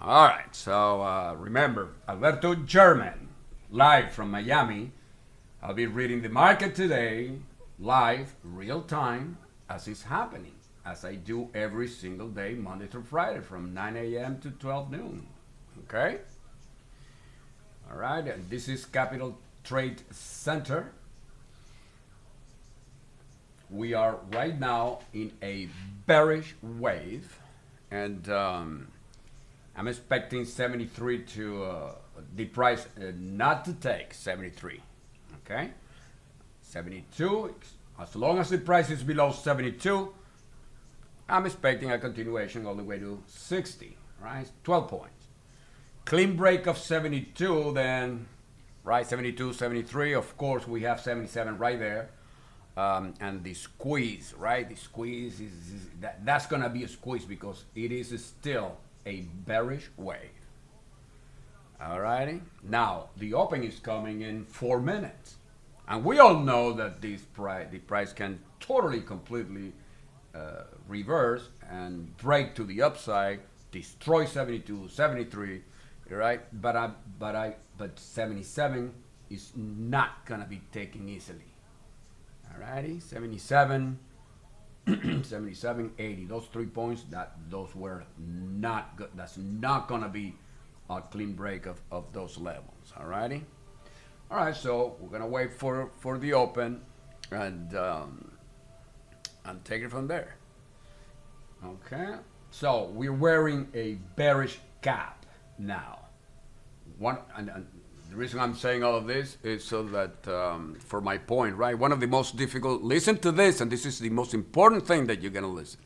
All right, so remember, Alberto German, live from Miami. I'll be reading the market today, live, real time, as it's happening, as I do every single day, Monday through Friday, from 9 a.m. to 12 noon. Okay? All right, and this is Capital Trade Center. We are right now in a bearish wave, and I'm expecting 73 to the price not to take 73. Okay, 72. As long as the price is below 72, I'm expecting a continuation all the way to 60. Right, 12 points. Clean break of 72, then right 72, 73. Of course, we have 77 right there. And the squeeze, right? The squeeze is that's gonna be a squeeze because it is still a bearish wave. Alrighty. Now the open is coming in 4 minutes, and we all know that the price can totally, completely reverse and break to the upside, destroy 72, 73, right? But 77 is not gonna be taken easily. Alrighty, 77, 77, 80. Those 3 points, those were not good. That's not gonna be a clean break of those levels. Alrighty. All right, so we're gonna wait for the open and take it from there. Okay. So we're wearing a bearish cap now. And the reason I'm saying all of this is so that, for my point, right? One of the most difficult, listen to this, and this is the most important thing that you're going to listen.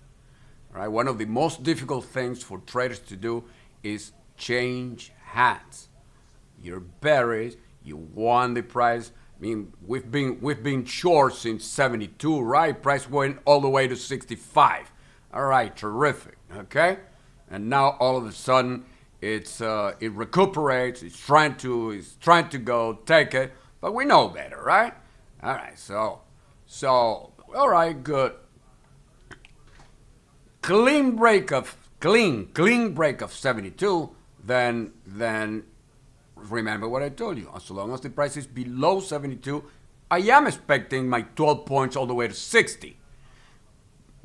Right? One of the most difficult things for traders to do is change hats. You're bearish, you want the price. I mean, we've been short since 72, right? Price went all the way to 65. All right, terrific, okay? And now all of a sudden, it recuperates. It's trying to go take it, but we know better, right? All right, so all right, good. Clean break of 72. Then remember what I told you. As long as the price is below 72, I am expecting my 12 points all the way to 60.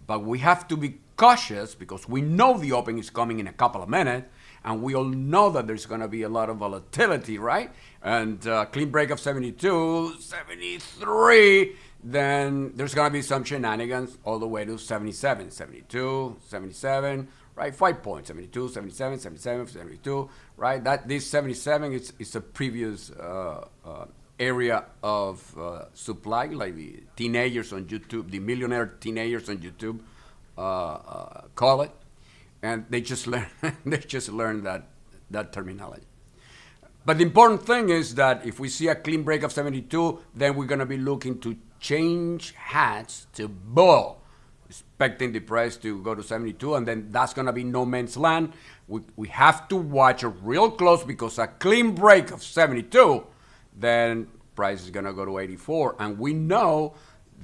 But we have to be cautious because we know the open is coming in a couple of minutes. And we all know that there's going to be a lot of volatility, right? And clean break of 72, 73, then there's going to be some shenanigans all the way to 77, 72, 77, right? 5 points, 72, 77, 77, 72, right? This 77 is a previous area of supply, like the teenagers on YouTube, the millionaire teenagers on YouTube call it. And they just learn that terminology. But the important thing is that if we see a clean break of 72, then we're going to be looking to change hats to bull, expecting the price to go to 72, and then that's going to be no man's land. We have to watch it real close because a clean break of 72, then price is going to go to 84, and we know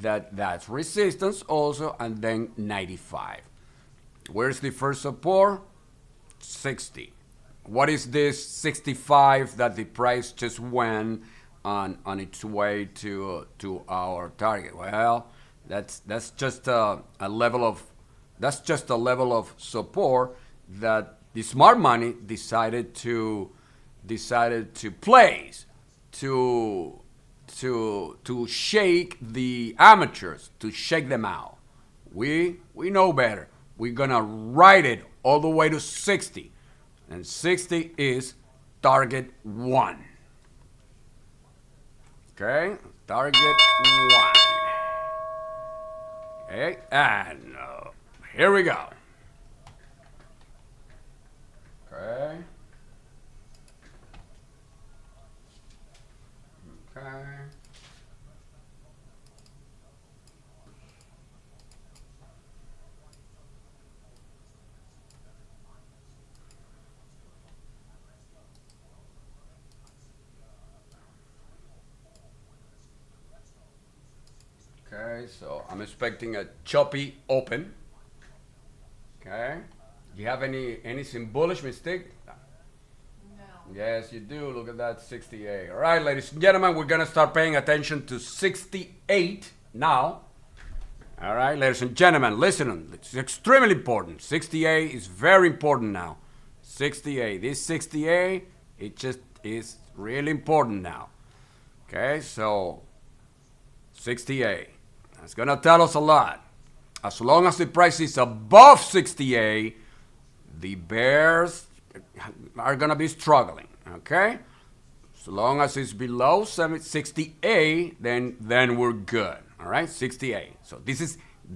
that that's resistance also, and then 95. Where's the first support? 60. What is this 65 that the price just went on its way to our target? Well, that's just a level of support that the smart money decided to place to shake the amateurs, to shake them out. We know better. We're gonna ride it all the way to 60, and 60 is target 1. Okay, target 1. Okay, and here we go. Okay. Okay. Okay, so I'm expecting a choppy open. Okay. Do you have any bullish mistake? Yes, you do. Look at that, 68. All right, ladies and gentlemen, we're going to start paying attention to 68 now. All right, ladies and gentlemen, listen. It's extremely important. 68 is very important now. 68. This 68, it just is really important now. Okay, so 68. That's going to tell us a lot. As long as the price is above 68, the bears are going to be struggling, okay? So long as it's below 68, then we're good, all right? 68. So this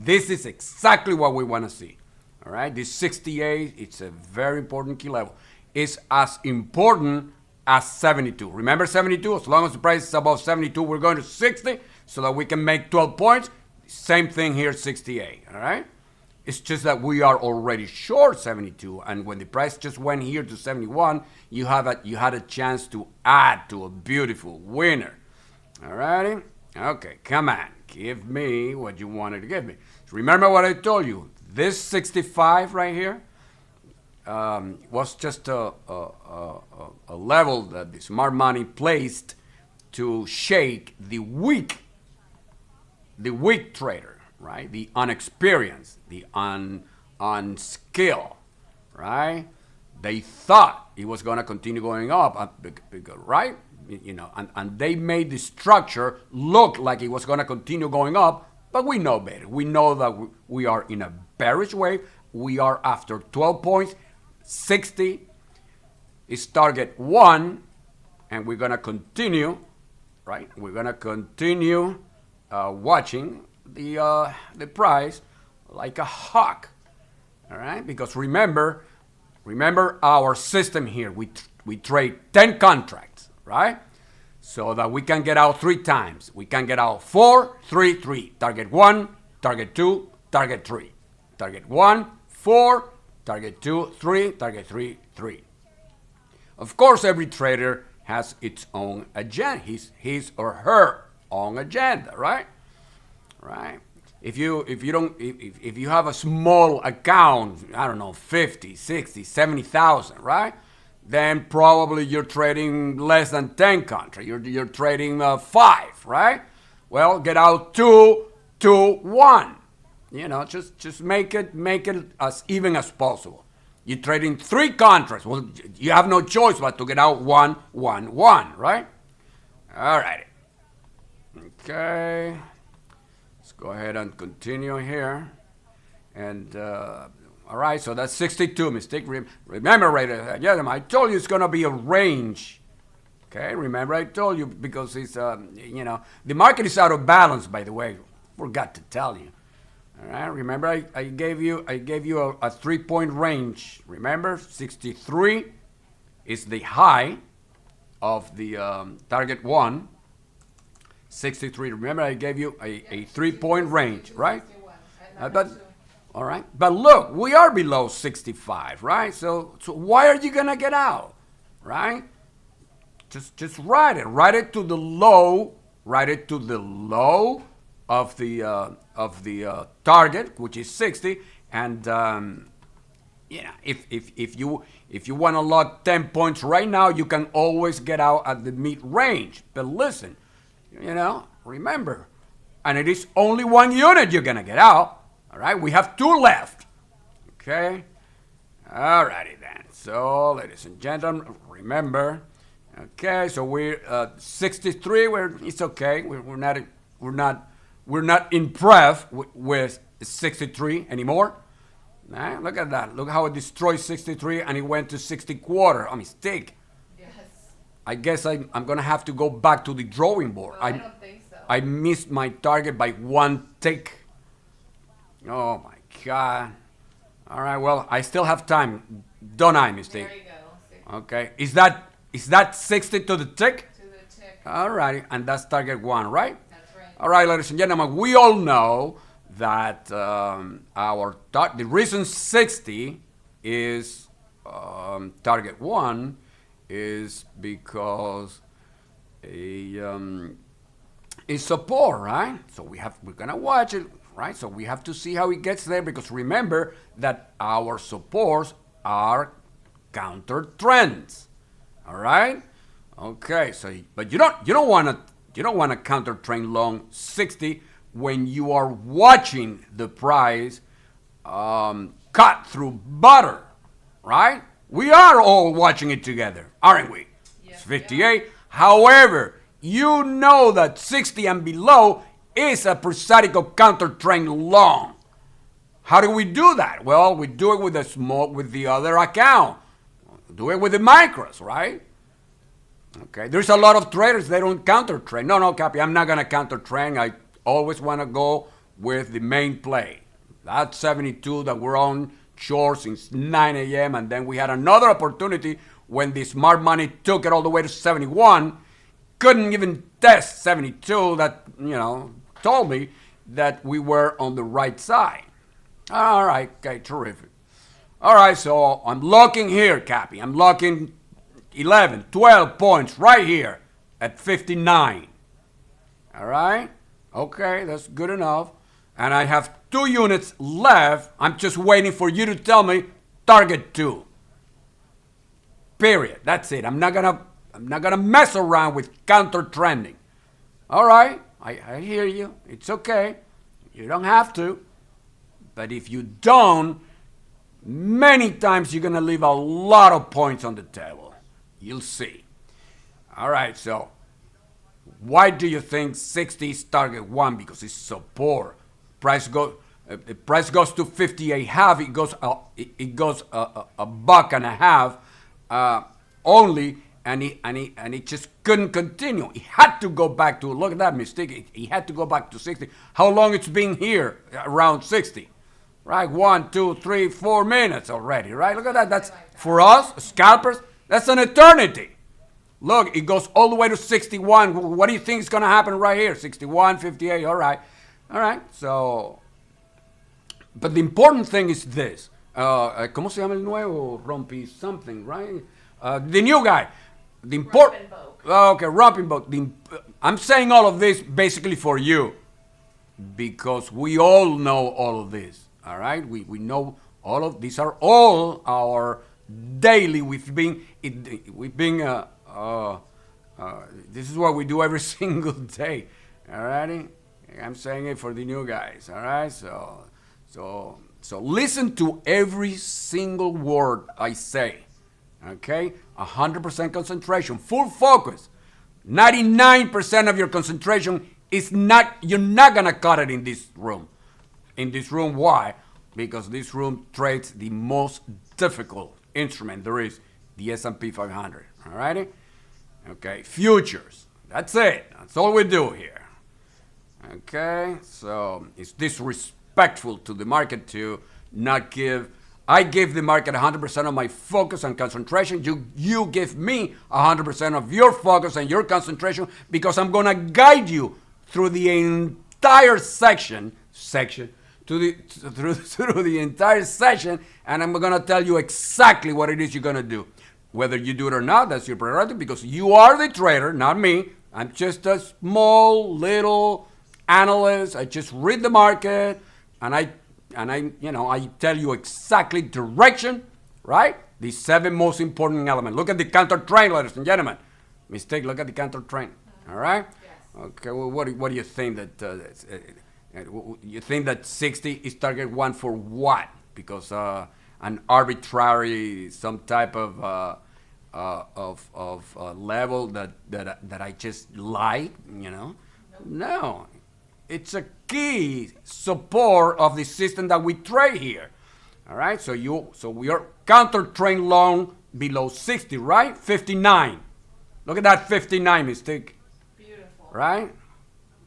is exactly what we want to see, all right? This 68, it's a very important key level. It's as important as 72. Remember 72? As long as the price is above 72, we're going to 60 so that we can make 12 points. Same thing here, 68, all right? It's just that we are already short 72, and when the price just went here to 71, you had a chance to add to a beautiful winner. All righty? Okay, come on. Give me what you wanted to give me. So remember what I told you. This 65 right here was just a level that the smart money placed to shake the weak trader, right? The unexperienced, the unskilled, right? They thought it was going to continue going up, right? You know, and they made the structure look like it was going to continue going up, but we know better. We know that we are in a bearish wave. We are after 12 points, 60 is target 1, and we're going to continue, right? We're going to continue watching the price like a hawk, all right? Because remember our system here. We trade 10 contracts, right? So that we can get out 3 times. We can get out 4, 3, 3. Target 1, target 2, target 3. Target 1, 4, target 2, 3, target 3, 3. Of course, every trader has its own agenda, his or her own agenda, right? Right. If you have a small account, I don't know, 50, 60, 70,000, right? Then probably you're trading less than 10 contracts. You're trading 5, right? Well, get out 2, 2, 1. You know, just make it as even as possible. You're trading 3 contracts. Well, you have no choice but to get out 1, 1, 1, right? All right. Okay. Go ahead and continue here. And, all right, so that's 62 mistake. Remember, I told you it's going to be a range. Okay, remember I told you because it's, you know, the market is out of balance, by the way. Forgot to tell you. All right, remember I gave you a 3-point range. Remember, 63 is the high of the target 1. 63. Remember, I gave you a 3-point range, right? All right. But look, we are below 65, right? So why are you gonna get out, right? Just ride it. Ride it to the low. Ride it to the low of the target, which is 60. And yeah, if you want to lock 10 points right now, you can always get out at the mid range. But listen. You know, remember, and it is only 1 unit you're going to get out. All right, we have 2 left. Okay, all righty then. So, ladies and gentlemen, remember. Okay, so we're 63. It's okay. We're not impressed with 63 anymore. Nah, look at that. Look how it destroyed 63 and it went to 60 quarter. A mistake. I guess I'm going to have to go back to the drawing board. Well, I don't think so. I missed my target by 1 tick. Oh, my God. All right, well, I still have time. Don't I, mistake? There you go. Okay. Is that 60 to the tick? To the tick. All right, and that's target 1, right? That's right. All right, ladies and gentlemen, we all know that the reason 60 is target 1 is because a support, right? So we're gonna watch it, right? So we have to see how it gets there because remember that our supports are counter trends. All right. Okay. So, but you don't want to counter trend long 60 when you are watching the price cut through butter, right? We are all watching it together, aren't we? It's 58. However, you know that 60 and below is a prosaical counter trend long. How do we do that? Well, we do it with the other account. Do it with the micros, right? Okay. There's a lot of traders, they don't counter trend. No, Capi, I'm not gonna counter trend. I always want to go with the main play. That's 72 that we're on short since 9 a.m. And then we had another opportunity when the smart money took it all the way to 71. Couldn't even test 72. That, told me that we were on the right side. All right, okay, terrific. All right, so I'm locking here, Capi. I'm locking 11, 12 points right here at 59. All right? Okay, that's good enough. And I have 2 units left. I'm just waiting for you to tell me target 2. Period. That's it. I'm not gonna mess around with counter trending. All right, I hear you. It's okay. You don't have to. But if you don't, many times you're gonna leave a lot of points on the table. You'll see. All right, so why do you think 60 is target 1? Because it's so poor. Price goes to 58 half. It goes a buck and a half only, and it just couldn't continue. It had to go back to, look at that mistake. He had to go back to 60. How long it's been here? Around 60, right? 1, 2, 3, 4 minutes already, right? Look at that. That's for us scalpers. That's an eternity. Look, it goes all the way to 61. What do you think is going to happen right here? 61, 58. All right. So, but the important thing is this. ¿Cómo se llama el nuevo? Rompi something, right? The new guy. The important. Okay, romping boat. I'm saying all of this basically for you, because we all know all of this. All right, we know all of these are all our daily. This is what we do every single day. All righty. I'm saying it for the new guys, all right? So listen to every single word I say, okay? 100% concentration, full focus. 99% of your concentration is not, you're not gonna cut it in this room. In this room, why? Because this room trades the most difficult instrument there is, the S&P 500, all righty? Okay, futures, that's it. That's all we do here. Okay, so it's disrespectful to the market to not give. I give the market 100% of my focus and concentration. You give me 100% of your focus and your concentration, because I'm gonna guide you through the entire through the entire session, and I'm gonna tell you exactly what it is you're gonna do. Whether you do it or not, that's your prerogative, because you are the trader, not me. I'm just a small little analyst. I just read the market, and I tell you exactly direction, right? The 7 most important elements. Look at the counter trend, ladies and gentlemen. Look at the counter trend. All right. Yes. Okay. Well, what do you think that? You think that 60 is target 1 for what? Because an arbitrary, some type of level that I just like, No. It's a key support of the system that we trade here. All right, so we are counter trend long below 60, right? 59. Look at that 59 mistake. Beautiful. Right?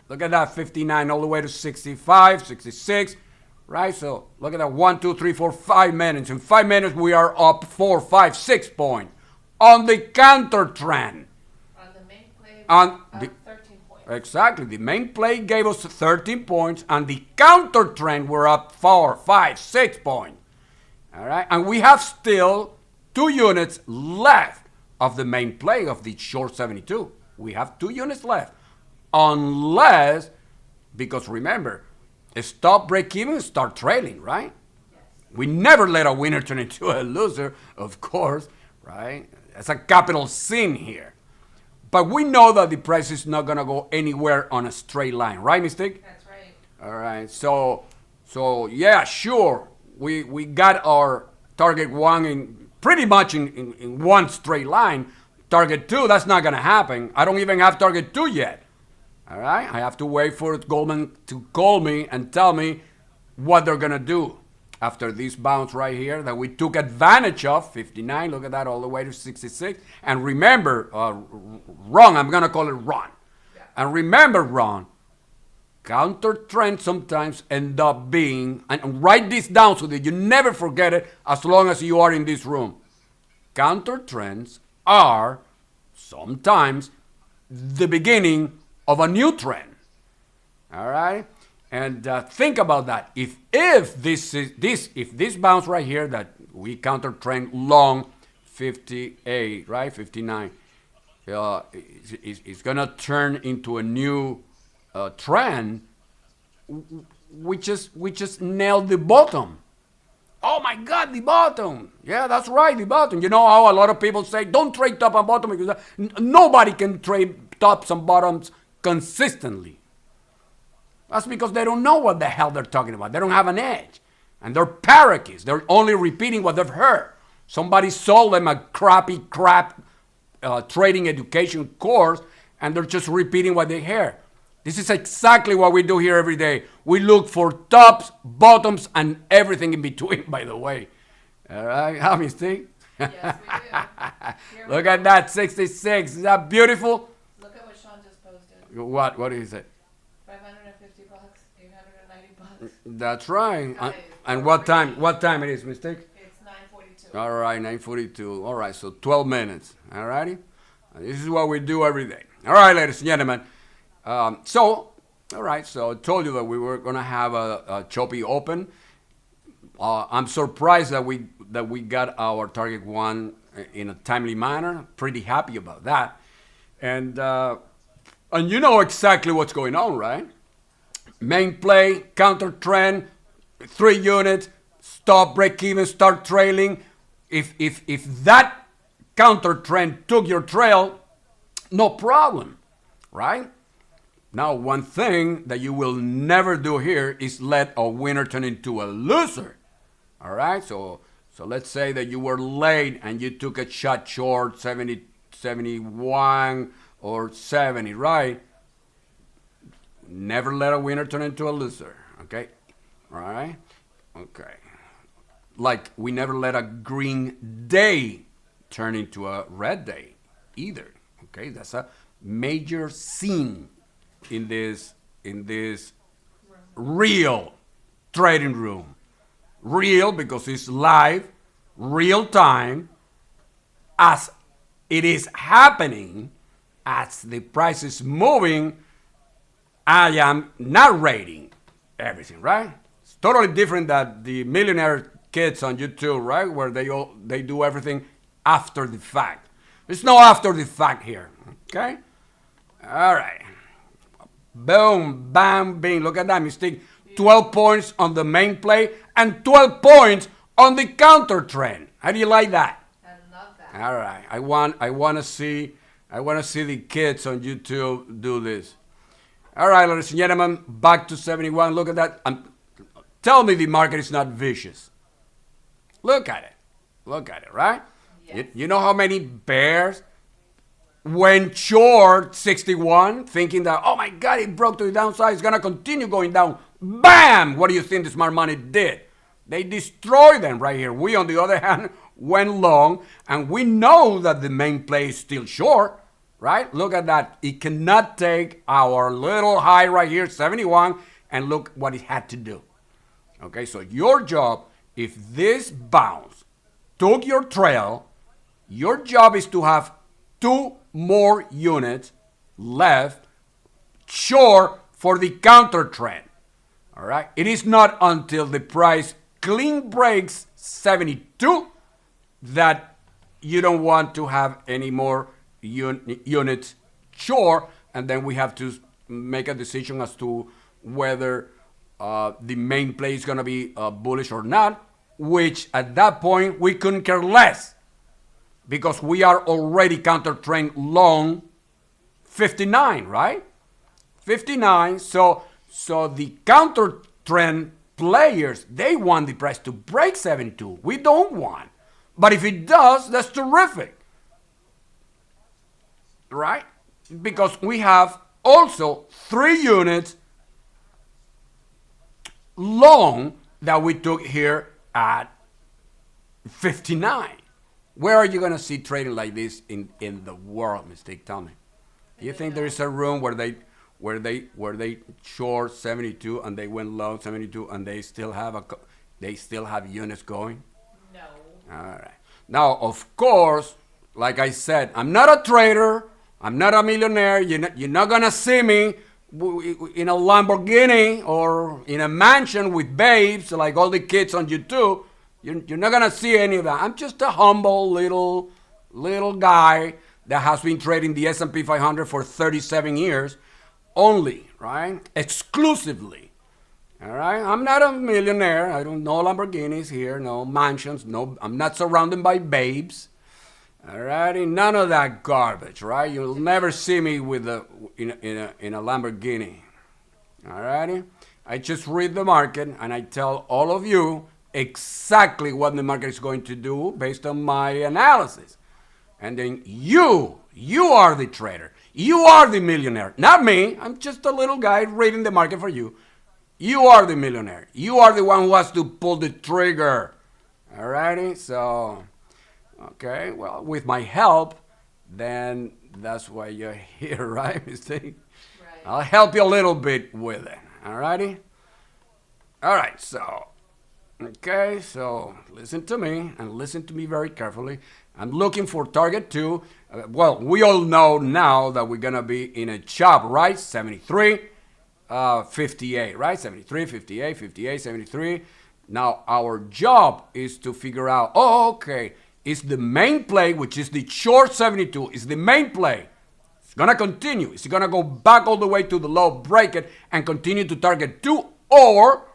Look at that 59 all the way to 65, 66, right? So look at that 1, 2, 3, 4, 5 minutes. In 5 minutes, we are up 4, 5, 6 points on the counter trend. On the main play, on the 13 points. Exactly. The main play gave us 13 points, and the counter trend we're up 4, 5, 6 points. All right, and we have still 2 units left of the main play of the short 72. We have 2 units left, unless, because remember, stop break even, start trailing, right? Yes. We never let a winner turn into a loser, of course, right? That's a capital sin here. But we know that the price is not gonna go anywhere on a straight line, right, Mystique? That's right. All right. So yeah, sure. We got our target one in pretty much in one straight line. Target two, that's not gonna happen. I don't even have target two yet. All right. I have to wait for Goldman to call me and tell me what they're gonna do after this bounce right here that we took advantage of. 59. Look at that, all the way to 66. And remember, Ron, I'm gonna call it Ron. Yeah. And remember, Ron, counter trends sometimes end up being, and write this down so that you never forget it as long as you are in this room. Counter trends are sometimes the beginning of a new trend. All right? And think about that. If this bounce right here that we counter trend long 58, right? 59, is gonna turn into a new trend, we just nailed the bottom. Oh my God, the bottom. Yeah, that's right, the bottom. You know how a lot of people say, don't trade top and bottom because nobody can trade tops and bottoms consistently. That's because they don't know what the hell they're talking about. They don't have an edge. And they're parakeets. They're only repeating what they've heard. Somebody sold them a crappy trading education course, and they're just repeating what they hear. This is exactly what we do here every day. We look for tops, bottoms, and everything in between, by the way. All right, how me think? Yes, we do. Look at that, 66. Is that beautiful? Look at what Sean just posted. What is it? $550, $890. That's right. Guys, And what time it is, Mystique? It's 9:42. All right, 9:42. All right, so 12 minutes. All righty? This is what we do every day. All right, ladies and gentlemen. All right, so I told you that we were going to have a choppy open. I'm surprised that we got our target one in a timely manner. Pretty happy about that. And you know exactly what's going on, right? Main play, counter trend, 3 units, stop, break even, start trailing. If that counter trend took your trail, no problem, right? Now, one thing that you will never do here is let a winner turn into a loser. All right? So let's say that you were late and you took a shot short, 70, 71 or 70, right? Never let a winner turn into a loser. Okay? All right? Okay. Like we never let a green day turn into a red day either. Okay? That's a major scene in this real trading room. Real because it's live, real time, as it is happening, as the price is moving. I am narrating everything, right? It's totally different than the millionaire kids on YouTube, right? Where they do everything after the fact. There's no after the fact here, okay? All right. Boom, bam, bing. Look at that, Mystique. 12 points on the main play and 12 points on the counter trend. How do you like that? I love that. All right. I want to see the kids on YouTube do this. All right, ladies and gentlemen, back to 71. Look at that. Tell me the market is not vicious. Look at it. Look at it, right? Yes. You know how many bears went short 61, thinking that, oh my God, it broke to the downside, it's going to continue going down. Bam! What do you think the smart money did? They destroyed them right here. We, on the other hand, went long, and we know that the main play is still short, right? Look at that. It cannot take our little high right here, 71, and look what it had to do. Okay, so your job, if this bounce took your trail, your job is to have 2 more units left short for the counter trend. All right. It is not until the price clean breaks 72 that you don't want to have any more units short, and then we have to make a decision as to whether the main play is going to be bullish or not, which at that point we couldn't care less. because we are already counter trend long 59, right? 59. So the counter trend players, they want the price to break 72. We don't want. But if it does, that's terrific. Right? Because we have also 3 units long that we took here at 59. Where are you going to see trading like this in the world, Mystique? Tell me. Do you think there is a room where they short 72 and they went long 72 and they still have units going? No. All right. Now, of course, like I said, I'm not a trader. I'm not a millionaire. You're not going to see me in a Lamborghini or in a mansion with babes like all the kids on YouTube. You're not going to see any of that. I'm just a humble little guy that has been trading the S&P 500 for 37 years only, right? Exclusively. All right? I'm not a millionaire. I don't know Lamborghinis here, no mansions, no. I'm not surrounded by babes. All righty, none of that garbage, right? You'll never see me with in a Lamborghini. All righty? I just read the market and I tell all of you exactly what the market is going to do based on my analysis. And then you are the trader. You are the millionaire, not me. I'm just a little guy reading the market for you. You are the millionaire. You are the one who has to pull the trigger. All righty? So, okay, well, with my help, then that's why you're here, right, Mystique? Right. I'll help you a little bit with it. All righty? All right, so, okay, so listen to me and listen to me very carefully. I'm looking for target 2. Well, we all know now that we're going to be in a chop, right? 73, 58, right? 73, 58, 58, 73. Now, our job is to figure out, okay, is the main play, which is the short 72, is the main play. It's going to continue. It's going to go back all the way to the low, break it, and continue to target 2, or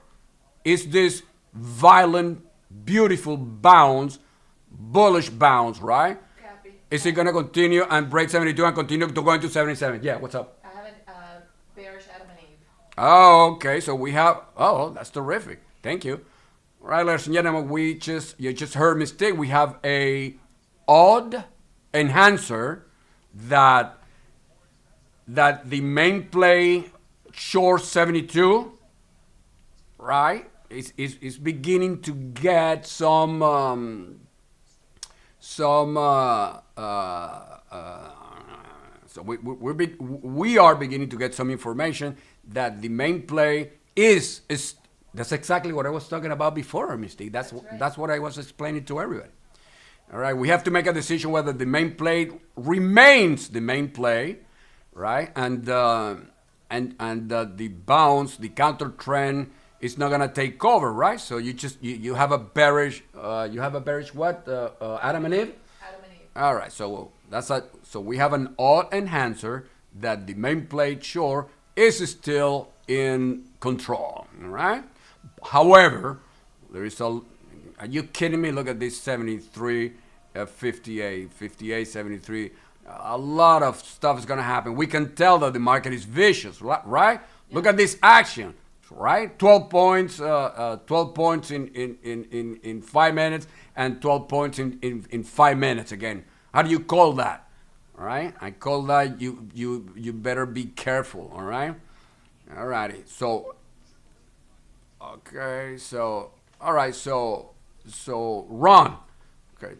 is this violent, beautiful bounce, bullish bounce, right? Cappy. Is it going to continue and break 72 and continue to go into 77? Yeah, what's up? I have a bearish Adam and Eve. Oh, okay. So we have, oh, that's terrific. Thank you. All right, ladies and gentlemen, you just heard Mystique. We have a odd enhancer that the main play short 72, right, is beginning to get some so we are beginning to get some information that the main play is that's exactly what I was talking about before, Mystique. That's what I was explaining to everybody. All right, we have to make a decision whether the main play remains the main play, right, and the bounce, the counter trend is not gonna take over, right? So you have a bearish what? Adam and Eve. Adam and Eve. All right, so so we have an odd enhancer that the main play short is still in control, all right? However, there is are you kidding me? Look at this 73, 58, 58, 73. A lot of stuff is going to happen. We can tell that the market is vicious, right? Yeah. Look at this action, right? 12 points, 12 points in 5 minutes and 12 points in 5 minutes again. How do you call that? All right? I call that you better be careful, all right? All righty. So, okay, so, all right, so Ron, okay,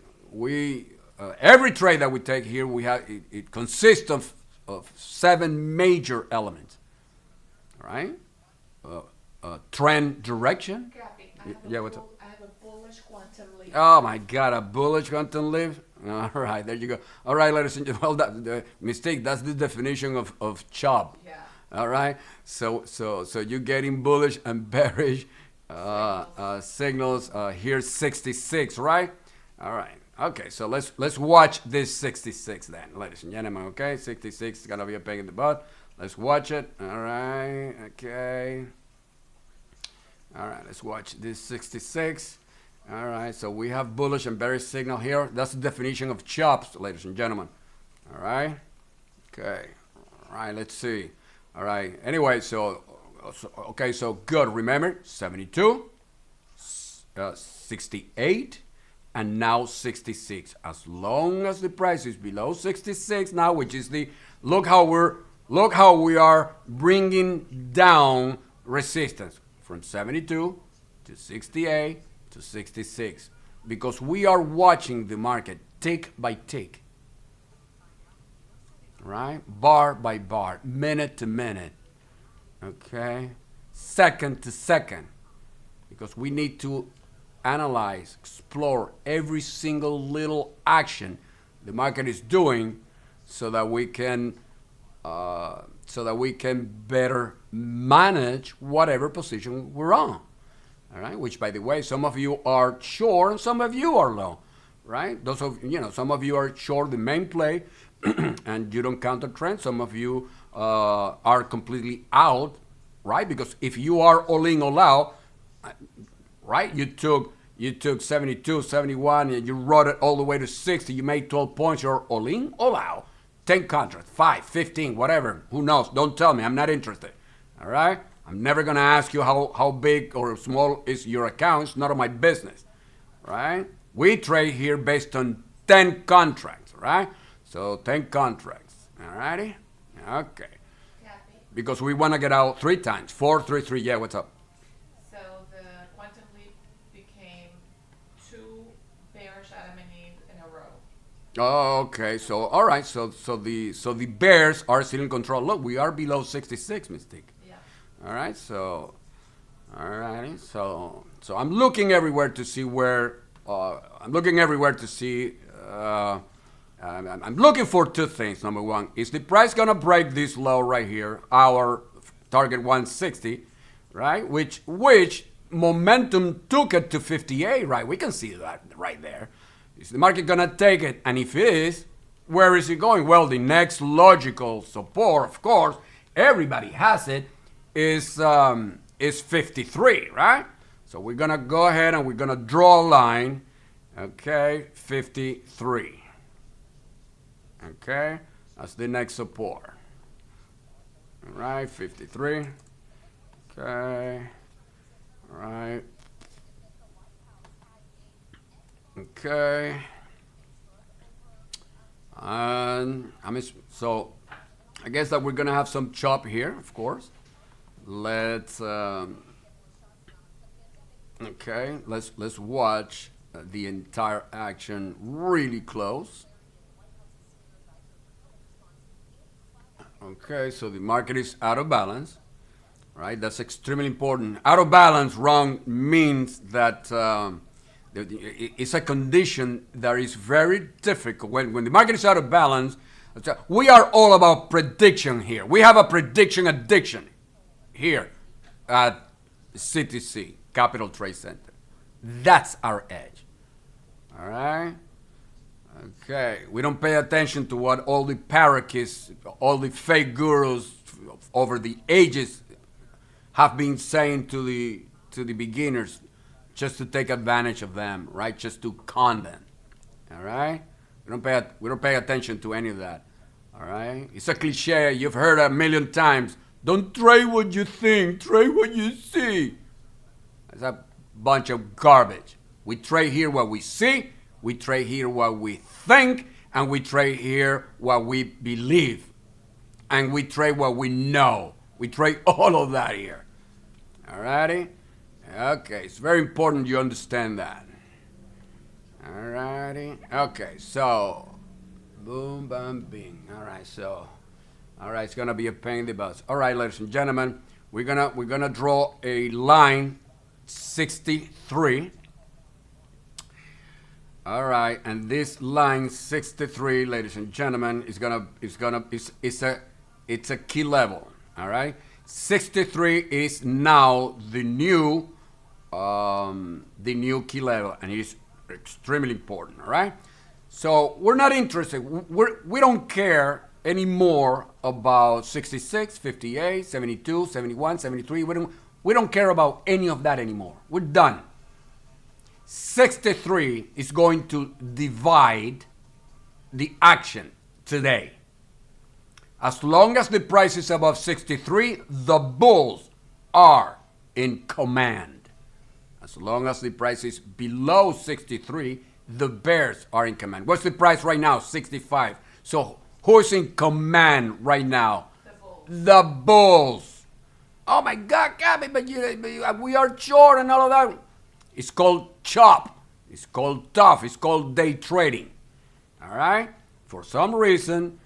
every trade that we take here, it consists of 7 major elements, all right? Trend direction. Cappy, Yeah, what's up? I have a bullish quantum leap. Oh my God, a bullish quantum leap. All right, there you go. All right, ladies and gentlemen, well, the Mystique, that's the definition of chop. Yeah. All right, so you're getting bullish and bearish signals. Here's 66, right? All right. Okay, so let's watch this 66 then, ladies and gentlemen. Okay, 66 is gonna be a peg in the butt. Let's watch it. All right. Okay. All right. Let's watch this 66. All right, so we have bullish and bearish signal here. That's the definition of chops, ladies and gentlemen. All right. Okay. All right, let's see. All right. Anyway, so okay, so good. Remember, 72, 68, and now 66. As long as the price is below 66 now, which is the look how we are bringing down resistance from 72 to 68 to 66, because we are watching the market tick by tick, right? Bar by bar, minute to minute, okay? Second to second, because we need to analyze, explore every single little action the market is doing so that we can better manage whatever position we're on. All right, which by the way, some of you are short and some of you are long, right? Those of some of you are short the main play and you don't count the trend. Some of you are completely out, right? Because if you are all in, all out, right? You took 72, 71, and you rode it all the way to 60. You made 12 points. You're all in, all out. 10 contracts, 5, 15, whatever. Who knows? Don't tell me. I'm not interested. All right? I'm never going to ask you how big or small is your account. It's none of my business. Right? We trade here based on 10 contracts. Right? So 10 contracts. All righty? Okay. Cappy. Because we want to get out 3 times. 4, 3, 3. Yeah, what's up? So the quantum leap became 2 bearish Adam and Eve in a row. Oh, okay. So all right. So the bears are still in control. Look, we are below 66, Mystique. Yeah. All right. So all right. So I'm looking everywhere to see where. I'm looking everywhere to see. I'm looking for 2 things. Number one, is the price gonna break this low right here, our target 160, right? Which momentum took it to 58, right? We can see that right there. Is the market gonna take it? And if it is, where is it going? Well, the next logical support, of course, everybody has it, is 53, right? So we're gonna go ahead and we're gonna draw a line, okay, 53. Okay, that's the next support. All right, 53. Okay, all right. Okay, and so I guess that we're gonna have some chop here, of course. Let's okay, let's watch the entire action really close. Okay, so the market is out of balance, right? That's extremely important. Out of balance wrong means that it's a condition that is very difficult. When the market is out of balance, we are all about prediction here. We have a prediction addiction here at CTC, Capital Trade Center. That's our edge. All right? Okay, we don't pay attention to what all the parakeets, all the fake gurus over the ages have been saying to the beginners, just to take advantage of them, right? Just to con them. All right? We don't pay attention to any of that. All right? It's a cliche you've heard a million times. Don't trade what you think, trade what you see. That's a bunch of garbage. We trade here what we see. We trade here what we think, and we trade here what we believe, and we trade what we know. We trade all of that here. Alrighty? Okay, it's very important you understand that. Alrighty? Okay, so, boom, bam, bing. Alright, so, alright, it's gonna be a pain in the butt. Alright, ladies and gentlemen, we're gonna draw a line 63. All right, and this line 63, ladies and gentlemen, it's a key level. All right, 63 is now the new key level, and it's extremely important. All right, so we're not interested. We don't care anymore about 66, 58, 72, 71, 73. We don't care about any of that anymore. We're done. 63 is going to divide the action today. As long as the price is above 63, the bulls are in command. As long as the price is below 63, the bears are in command. What's the price right now? 65. So who's in command right now? The bulls. The bulls. Oh my God, Capi, but we are short and all of that. It's called chop. It's called tough. It's called day trading. All right? For some reason,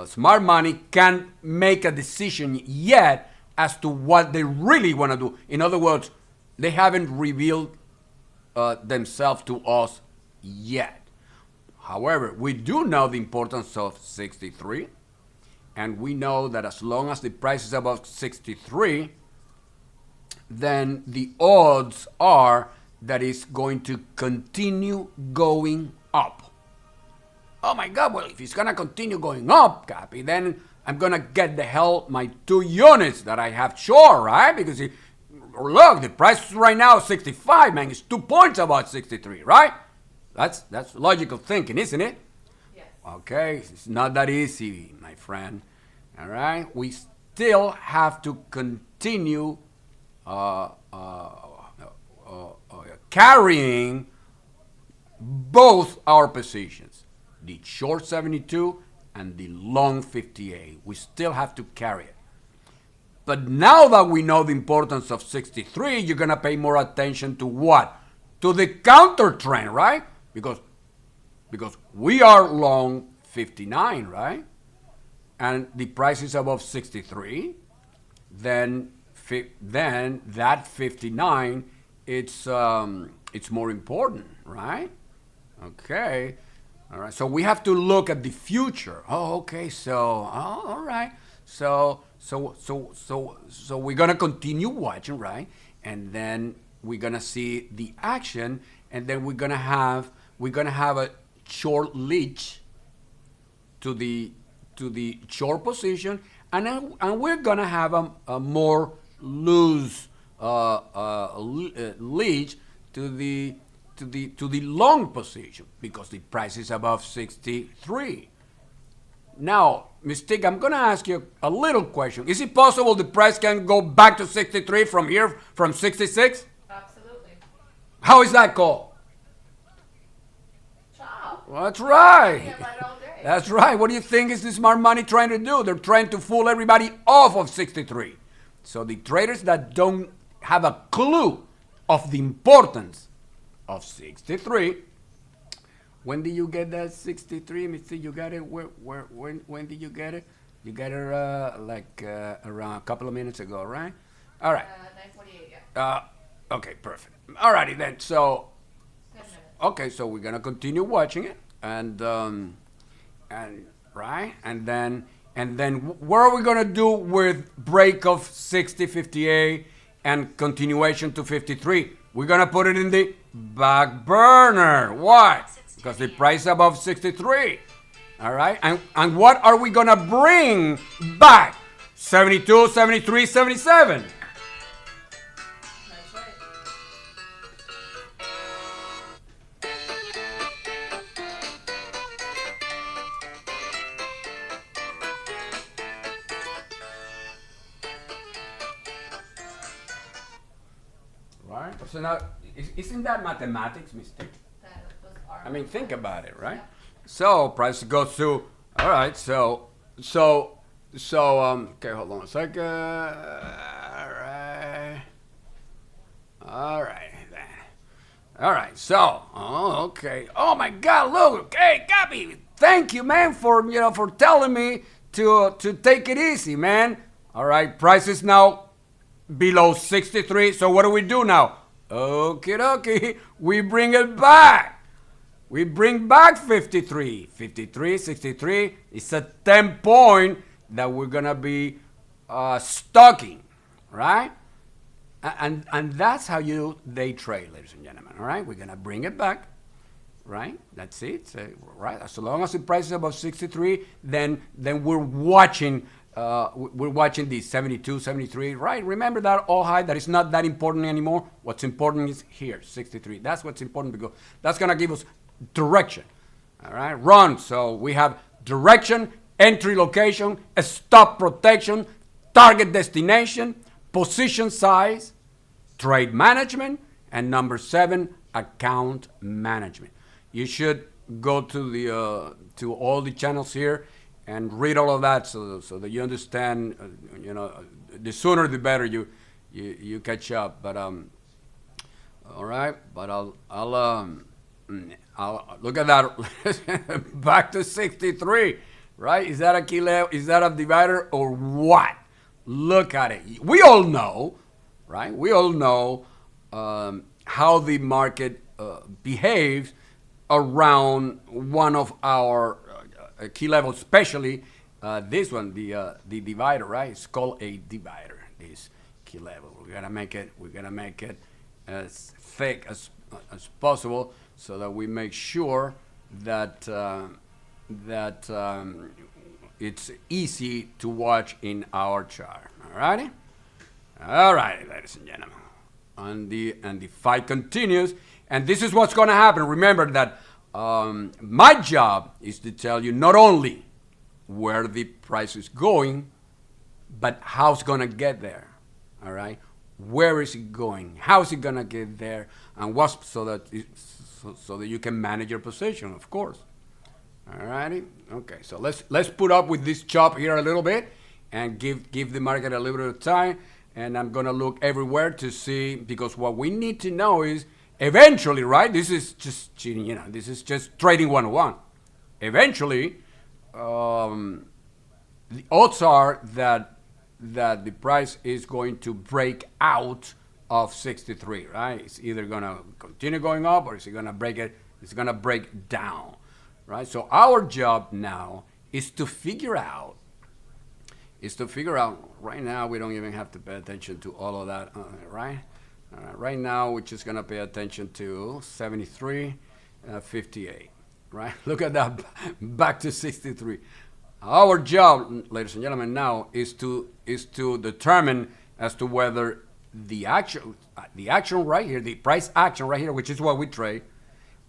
smart money can't make a decision yet as to what they really want to do. In other words, they haven't revealed themselves to us yet. However, we do know the importance of 63, and we know that as long as the price is above 63, then the odds are that it's going to continue going up. Oh my God, well, if it's going to continue going up, Capi, then I'm going to get the hell my 2 units that I have short, right? Because look, the price right now is 65, man. It's 2 points above 63, right? That's logical thinking, isn't it? Yes. Okay, it's not that easy, my friend. All right? We still have to continue carrying both our positions, the short 72 and the long 58. We still have to carry it. But now that we know the importance of 63, you're going to pay more attention to what? To the counter trend, right? Because we are long 59, right? And the price is above 63, then that 59, it's more important, right? Okay. All right. So we have to look at the future. Oh, okay. So, all right. So we're gonna continue watching, right? And then we're gonna see the action, and then we're gonna have a short leash to the short position, and we're gonna have a more loose leash to the long position because the price is above 63. Now, Mystique, I'm going to ask you a little question. Is it possible the price can go back to 63 from here, from 66? Absolutely. How is that called? Chop. Well, that's right. Yeah, right all day. That's right. What do you think is the smart money trying to do? They're trying to fool everybody off of 63. So the traders that don't have a clue of the importance of 63. When did you get that 63? Let me see, you got it. When did you get it? You got it around a couple of minutes ago, right? All right. 9:48. Yeah. Okay, perfect. All righty then. So, 10 minutes. okay, so we're gonna continue watching it, and right, and then what are we gonna do with break of 60, 58, and continuation to 53? We're gonna put it in the back burner. Why? Because the price above 63. All right? And what are we going to bring back? 72, 73, 77. That's right. Right? So now, isn't that mathematics, Mystique? That was our I mean, think about it, right? Yeah. So price goes to, all right, so, okay, hold on a second. All right, so, okay. Oh my God, look, hey, Capi, thank you, man, for telling me to take it easy, man. All right, price is now below 63, so what do we do now? Okie dokie, we bring it back. We bring back 53, 63. It's a 10 point that we're going to be stocking, right? And that's how you day trade, ladies and gentlemen, all right? We're going to bring it back, right? That's it, so, right? As long as the price is above 63, then we're watching we're watching the 72, 73, right? Remember that all high, that is not that important anymore. What's important is here, 63. That's what's important because that's going to give us direction. All right, run. So we have direction, entry location, a stop protection, target destination, position size, trade management, and number 7, account management. You should go to the to all the channels here and read all of that so that you understand. The sooner the better you catch up. But all right. But I'll look at that. Back to 63. Right? Is that a key level? Is that a divider or what? Look at it. We all know, right? We all know how the market behaves around one of our key levels, especially this one, the divider, right? It's called a divider. This key level. We're gonna make it as thick as possible so that we make sure that it's easy to watch in our chart. Alrighty, ladies and gentlemen. And the fight continues, and this is what's going to happen. Remember that my job is to tell you not only where the price is going, but how it's going to get there. All right, where is it going? How is it going to get there? And what's so that you can manage your position, of course. All righty. Okay, so let's put up with this chop here a little bit and give the market a little bit of time. And I'm gonna look everywhere to see, because what we need to know is eventually, right? This is just cheating, this is just trading 101. Eventually, the odds are that the price is going to break out of 63, right? It's either gonna continue going up or it's gonna break it. It's gonna break down, right? So our job now is to figure out. Right now, we don't even have to pay attention to all of that, right? Right now, we're just gonna pay attention to 73, 58, right? Look at that, back to 63. Our job, ladies and gentlemen, now is to determine as to whether the action right here, the price action right here, which is what we trade,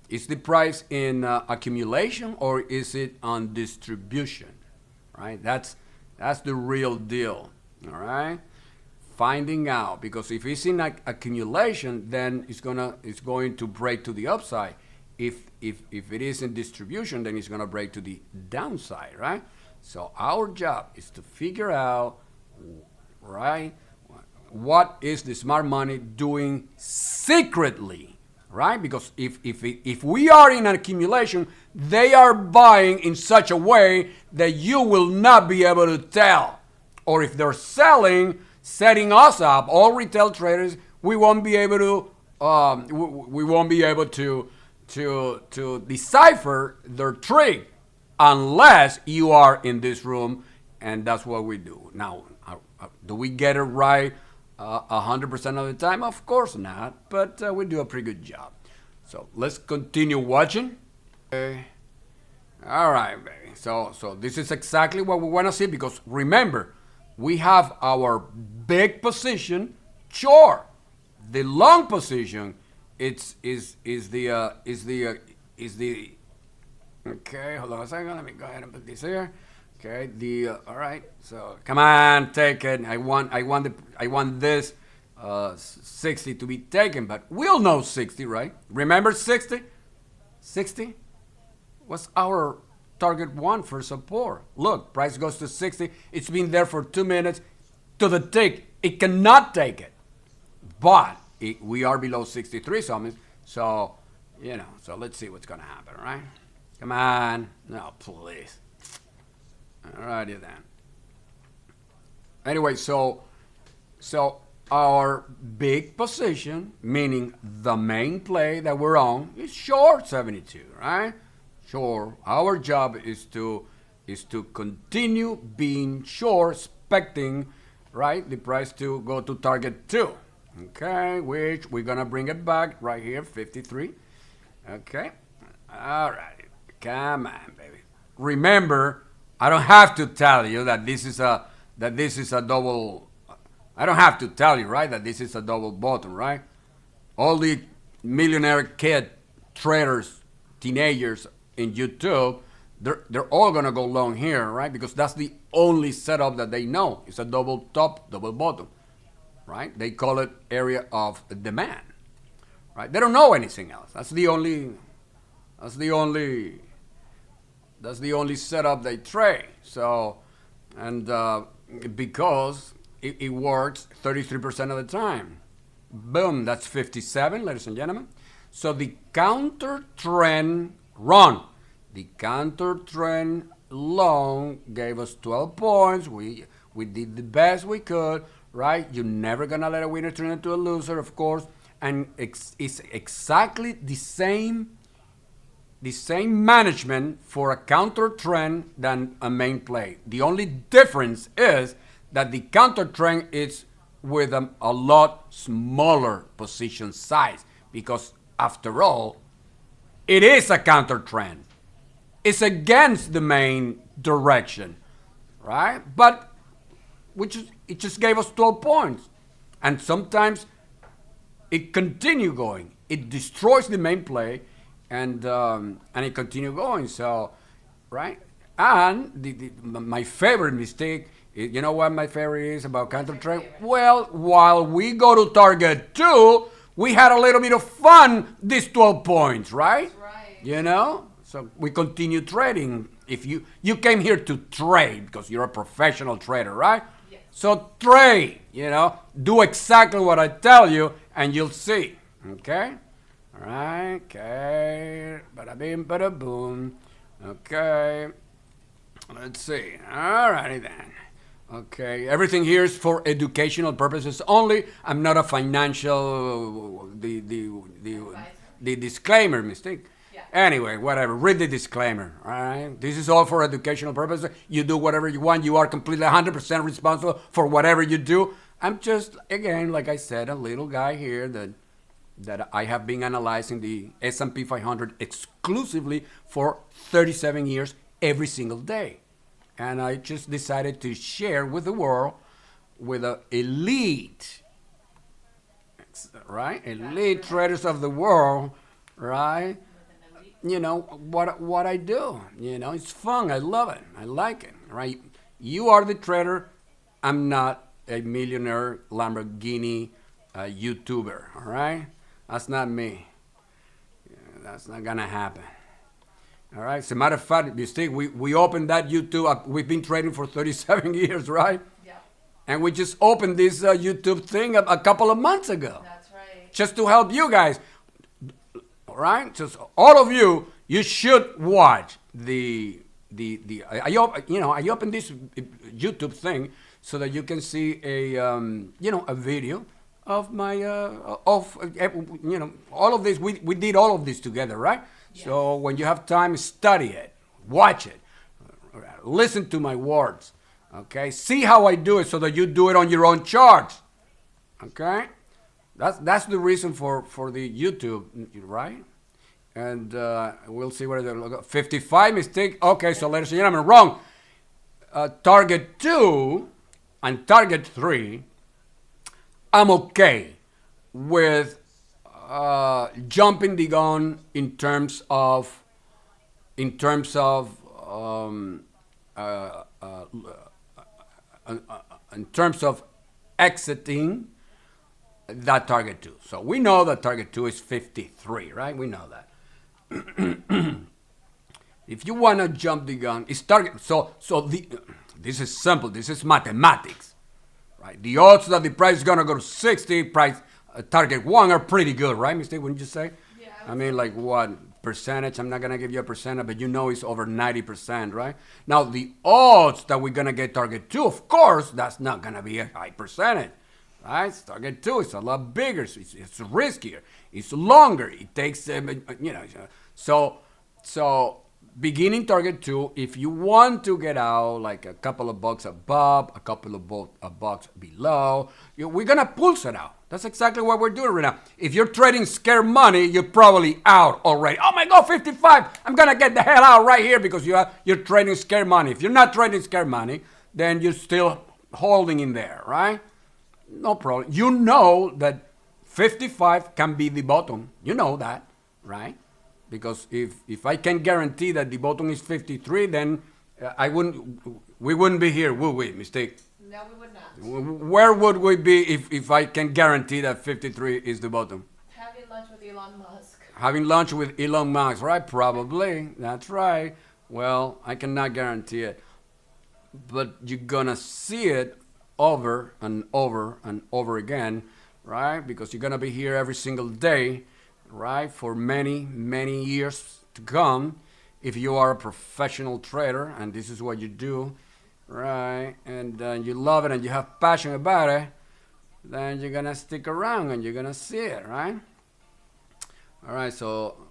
is the price in accumulation or is it on distribution, right? That's the real deal, all right? Finding out, because if it's in accumulation, then it's going to break to the upside. If it is in distribution, then it's gonna break to the downside, right? So our job is to figure out, right, what is the smart money doing secretly, right? Because if we are in an accumulation, they are buying in such a way that you will not be able to tell. Or if they're selling, setting us up, all retail traders, we won't be able to decipher their trick unless you are in this room, and that's what we do. Now, do we get it right 100% of the time? Of course not, but we do a pretty good job. So let's continue watching. Okay. All right, baby. So this is exactly what we want to see, because remember, we have our big position. Sure, the long position is the okay. Hold on a second. Let me go ahead and put this here. Okay. All right. So come on, take it. I want this 60 to be taken, but we'll know 60, right? Remember 60? 60 was our target one for support. Look, price goes to 60. It's been there for 2 minutes to the tick. It cannot take it, but we are below 63 something. So, so let's see what's going to happen, right? Come on. No, please. All righty then. Anyway, so our big position, meaning the main play that we're on, is short 72, right? Sure. Our job is to continue being short, expecting, right, the price to go to target 2. Okay, which we're gonna bring it back right here, 53. Okay. All right. Come on, baby. Remember, I don't have to tell you that this is a that this is a double. I don't have to tell you, right, that this is a double bottom, right? All the millionaire kid traders, teenagers in YouTube, they're all gonna go long here, right? Because that's the only setup that they know. It's a double top, double bottom, right? They call it area of demand, right? They don't know anything else. That's the only setup they trade. So, and because it works 33% of the time. Boom, that's 57, ladies and gentlemen. So the counter trend run, the counter trend long gave us 12 points. We did the best we could, right? You're never gonna let a winner turn into a loser, of course. And it's exactly the same management for a counter trend than a main play. The only difference is that the counter trend is with a lot smaller position size, because after all, it is a counter trend. It's against the main direction, right? But it just gave us 12 points. And sometimes it continue going. It destroys the main play, and it continue going. So, right? And my favorite mistake, you know what my favorite is about counter trend? Well, while we go to target 2, we had a little bit of fun these 12 points, right? That's right. You know? So we continue trading. If you came here to trade because you're a professional trader, right? Yes. So trade, you know, do exactly what I tell you and you'll see. Okay? All right, okay. Bada bing, bada boom. Okay. Let's see. All righty then. Okay, everything here is for educational purposes only. I'm not a financial, the disclaimer mistake. Yeah. Anyway, whatever, read the disclaimer, all right? This is all for educational purposes. You do whatever you want. You are completely 100% responsible for whatever you do. I'm just, again, like I said, a little guy here that I have been analyzing the S&P 500 exclusively for 37 years every single day. And I just decided to share with the world, with the elite, right? Elite traders of the world, right? You know, what I do. You know, it's fun. I love it. I like it, right? You are the trader. I'm not a millionaire Lamborghini YouTuber, all right? That's not me. Yeah, that's not going to happen. All right. As a matter of fact, you see, we opened that YouTube. We've been trading for 37 years, right? Yeah. And we just opened this YouTube thing a couple of months ago. That's right. Just to help you guys. All right. Just all of you, you should watch I opened this YouTube thing so that you can see a video of my all of this. We did all of this together, right? Yes. So when you have time, study it, watch it, listen to my words, okay? See how I do it so that you do it on your own charts, okay? That's the reason for the YouTube, right? And we'll see what it is. 55 mistake. Okay, so ladies and gentlemen, wrong. Target 2 and target 3, I'm okay with jumping the gun in terms of exiting that target 2. So we know that target 2 is 53, right? We know that. If you want to jump the gun, it's target. This is simple. This is mathematics, right? The odds that the price is gonna go to 60, target 1 are pretty good, right, Mistake? Wouldn't you say? Yeah. I mean, like what percentage? I'm not gonna give you a percentage, but you know it's over 90%, right? Now the odds that we're gonna get target 2, of course, that's not gonna be a high percentage. Right? Target 2 is a lot bigger. It's riskier. It's longer. It takes, So beginning target 2, if you want to get out like a couple of bucks above, a couple of bucks below, we're going to pulse it out. That's exactly what we're doing right now. If you're trading scare money, you're probably out already. Oh my God, 55. I'm going to get the hell out right here because you're trading scare money. If you're not trading scare money, then you're still holding in there, right? No problem. You know that 55 can be the bottom. You know that, right? Because if I can guarantee that the bottom is 53, then we wouldn't be here, would we, Mistake? No, we would not. Where would we be if I can guarantee that 53 is the bottom? Having lunch with Elon Musk. Having lunch with Elon Musk, right? Probably. That's right. Well, I cannot guarantee it. But you're gonna see it over and over and over again, right? Because you're gonna be here every single day, right? For many, many years to come. If you are a professional trader and this is what you do, right? And you love it and you have passion about it, then you're gonna stick around and you're gonna see it, right? All right, so,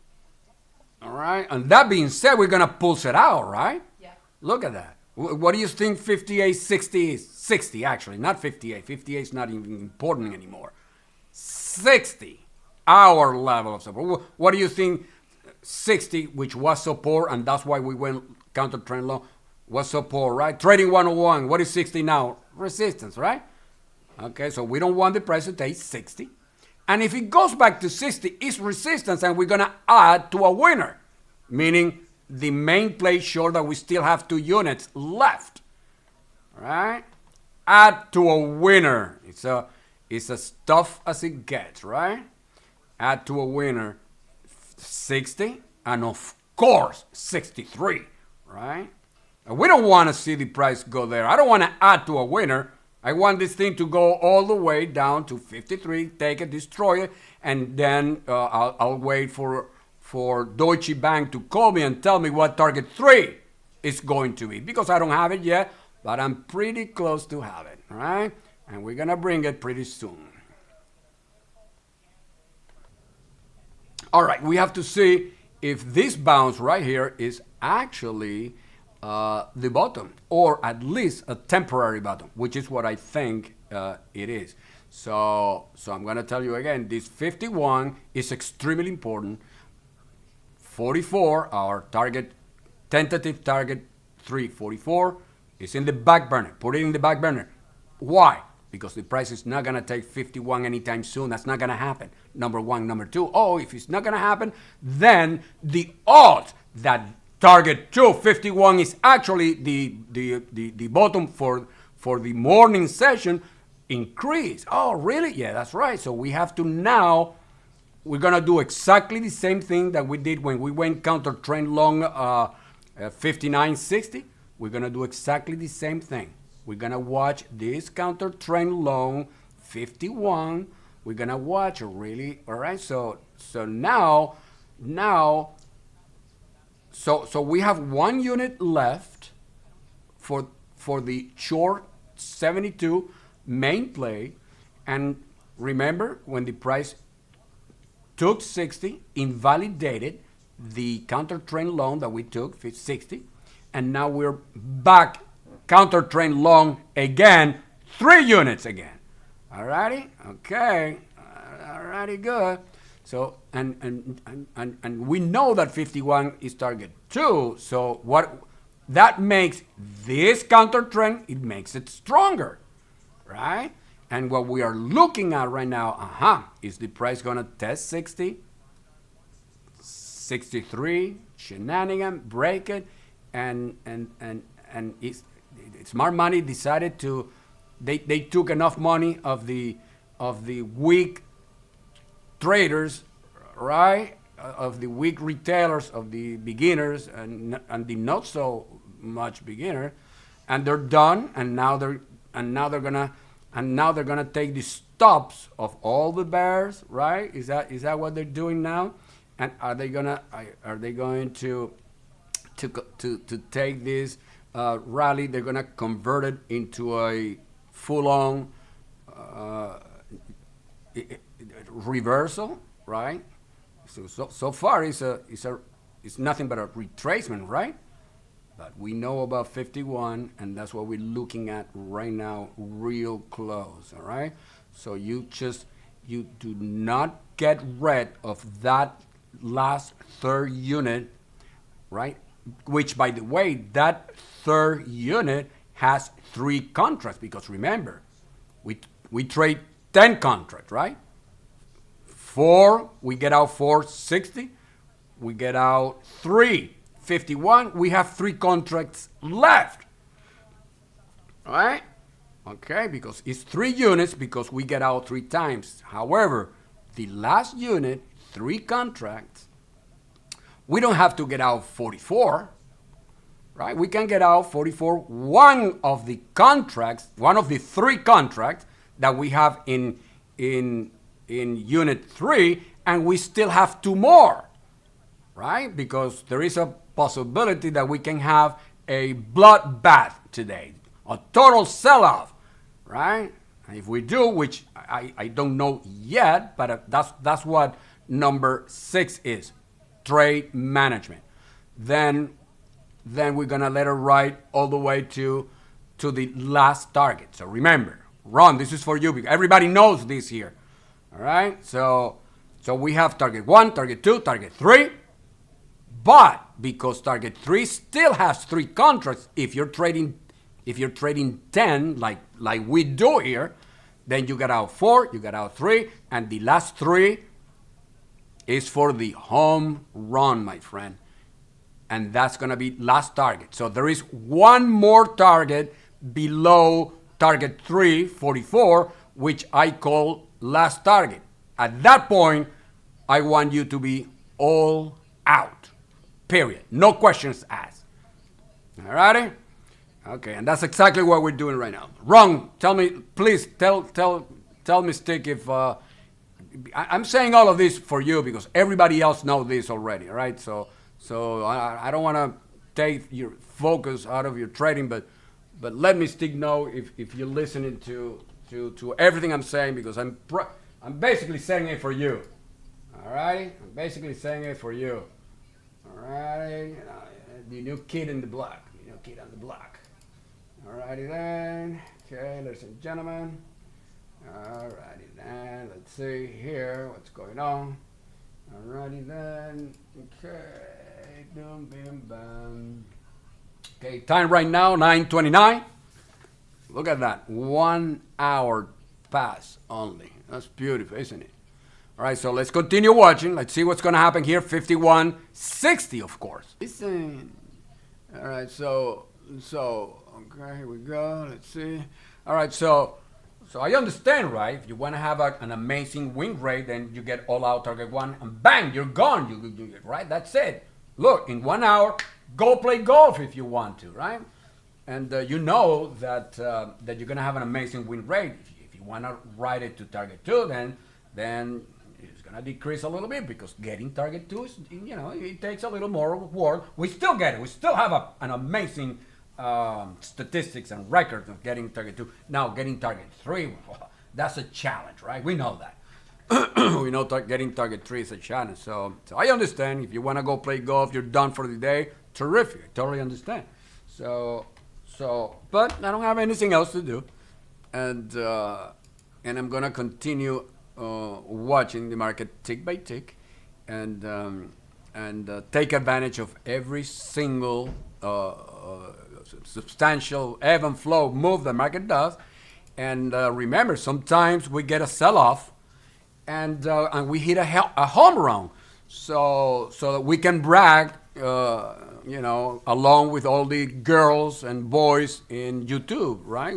all right. And that being said, we're gonna pulse it out, right? Yeah. Look at that. What do you think 58, 60 is? 60, actually, not 58. 58 is not even important anymore. 60, our level of support. What do you think 60, which was support, and that's why we went counter trend low, was support, right? Trading 101, what is 60 now? Resistance, right? Okay, so we don't want the price to take 60. And if it goes back to 60, it's resistance, and we're going to add to a winner, meaning the main play short that we still have 2 units left, right? Add to a winner. It's as tough as it gets, right? Add to a winner 60, and of course 63, right? And we don't want to see the price go there. I don't want to add to a winner. I want this thing to go all the way down to 53, take it, destroy it, and then I'll wait for Deutsche Bank to call me and tell me what target 3 is going to be, because I don't have it yet, but I'm pretty close to have it, all right? And we're going to bring it pretty soon. All right, we have to see if this bounce right here is actually the bottom, or at least a temporary bottom, which is what I think it is. So I'm going to tell you again, this 51 is extremely important. 44, our target, tentative target 344, is in the back burner. Put it in the back burner. Why? Because the price is not going to take 51 anytime soon. That's not going to happen. Number one. Number two, if it's not going to happen, then the odds that target 251 is actually the bottom for the morning session increase. Oh, really? Yeah, that's right. So we have to now, we're going to do exactly the same thing that we did when we went counter trend long 59.60. We're going to do exactly the same thing. We're going to watch this counter trend long 51. We're going to watch really, all right? So now, so we have 1 unit left for the short 72 main play. And remember, when the price took 60, invalidated the counter trend long that we took, 60, and now we're back counter trend long again, 3 units again. All righty, okay, all righty, good. So and we know that 51 is target 2. So what that makes this counter trend, it makes it stronger, right? And what we are looking at right now, is the price gonna test 60, 63, shenanigan, break it, and smart money decided to, they took enough money of the weak traders, right? Of the weak retailers, of the beginners, and the not so much beginner, and they're done. And now they're gonna take the stops of all the bears, right? Is that what they're doing now? And are they going to take this rally? They're gonna convert it into a full-on reversal, right? So far it's nothing but a retracement, right? But we know about 51, and that's what we're looking at right now, real close. All right. So you do not get rid of that last 3rd unit, right? Which, by the way, that 3rd unit has 3 contracts, because remember, we trade 10 contracts, right? 4, we get out 4, 60. We get out 3, 51. We have 3 contracts left. All right? Okay, because it's 3 units because we get out 3 times. However, the last unit, 3 contracts, we don't have to get out 44, right? We can get out 44, one of the contracts, one of the 3 contracts that we have in unit 3, and we still have 2 more, right? Because there is a possibility that we can have a bloodbath today, a total sell-off, right? And if we do, which I don't know yet, but that's what number 6 is, trade management. Then we're gonna let it ride all the way to the last target. So remember, Ron, this is for you because everybody knows this here. All right, so we have target 1, target 2, target 3, but because target 3 still has 3 contracts, if you're trading 10 like we do here, then you get out 4, you get out 3, and the last 3 is for the home run, my friend. And that's gonna be last target. So there is one more target below target 3, 44, which I call last target. At that point, I want you to be all out, period. No questions asked. All righty? Okay, and that's exactly what we're doing right now. Ron, tell me, please, tell Mystique if, I'm saying all of this for you because everybody else knows this already, all right? So I don't want to take your focus out of your trading, but let Mystique know if you're listening to everything I'm saying, because I'm basically saying it for you. All right? I'm basically saying it for you. All right? The new kid in the block. The new kid on the block. All righty then. Okay, ladies and gentlemen. All righty then. Let's see here what's going on. All righty then. Okay. Boom, bam, bam. Okay, time right now, 9:29. Look at that. 1 hour pass only. That's beautiful, isn't it? All right, so let's continue watching. Let's see what's going to happen here. 51.60, of course. Listen. All right, so, okay, here we go. Let's see. All right, so I understand, right? If you want to have an amazing win rate, then you get all out target 1, and bang, you're gone. You right? That's it. Look, in 1 hour, go play golf if you want to, right? And you know that you're going to have an amazing win rate. If you want to ride it to target 2, then it's going to decrease a little bit, because getting target 2 is, it takes a little more work. We still get it. We still have an amazing statistics and records of getting target 2. Now, getting target 3, that's a challenge, right? We know that. We know getting target 3 is a challenge. So I understand. If you want to go play golf, you're done for the day. Terrific. I totally understand. But I don't have anything else to do, and I'm gonna continue watching the market tick by tick, and take advantage of every single substantial ebb and flow move the market does. And remember, sometimes we get a sell-off, and we hit a home run, so that we can brag. Along with all the girls and boys in YouTube, right?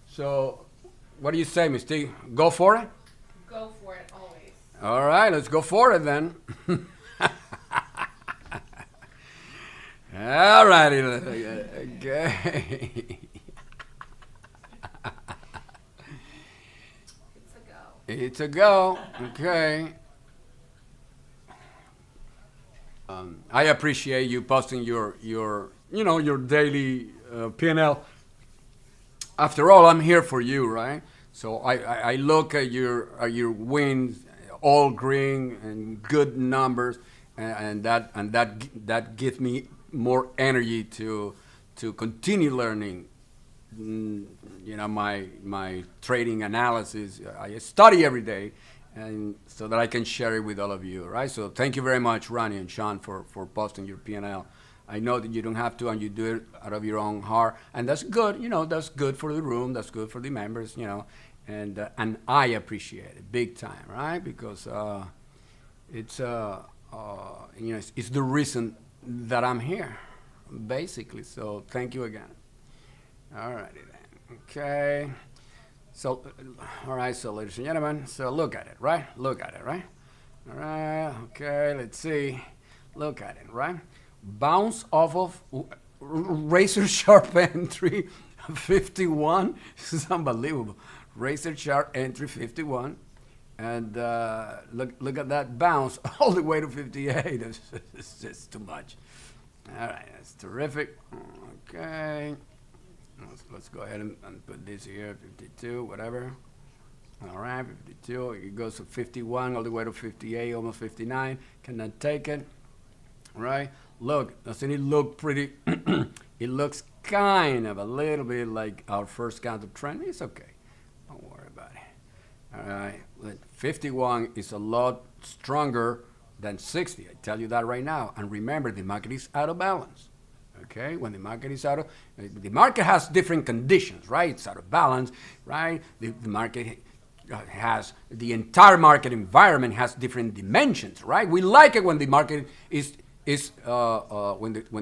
So what do you say, Mystique? Go for it? Go for it, always. All right, let's go for it then. All righty. Okay. It's a go. It's a go. Okay. I appreciate you posting your daily P&L. After all, I'm here for you, right? So I look at your wins, all green and good numbers, and that gives me more energy to continue learning. My trading analysis. I study every day, and so that I can share it with all of you, right? So thank you very much, Ronnie and Sean, for posting your P&L. I know that you don't have to, and you do it out of your own heart, and that's good. That's good for the room. That's good for the members. And I appreciate it big time, right? Because it's it's the reason that I'm here, basically. So thank you again. All righty then. Okay. So, all right. So, ladies and gentlemen, so look at it, right? Look at it, right? All right. Okay. Let's see. Look at it, right? Bounce off of razor sharp entry 51. This is unbelievable. Razor sharp entry 51. And look at that bounce all the way to 58. It's just too much. All right, that's terrific. Okay, let's go ahead and put this here, 52, whatever. All right, 52. It goes to 51 all the way to 58, almost 59. Cannot take it. All right. Look, doesn't it look pretty? It looks kind of a little bit like our first counter trend. It's okay. Don't worry about it. All right. 51 is a lot stronger than 60. I tell you that right now. And remember, the market is out of balance. Okay? When the market is the market has different conditions, right? It's out of balance, right? The market has, the entire market environment has different dimensions, right? We like it when the market when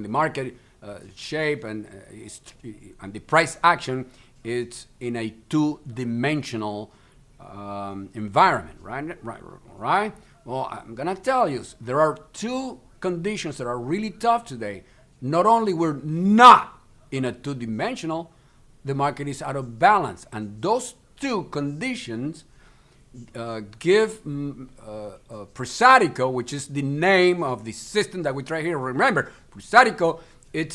the market shape and the price action is in a two-dimensional environment, right? Well, I'm gonna tell you, there are two conditions that are really tough today. Not only we're not in a two-dimensional, the market is out of balance, and those two conditions give Prisatico, which is the name of the system that we try here. Remember, Prisatico, it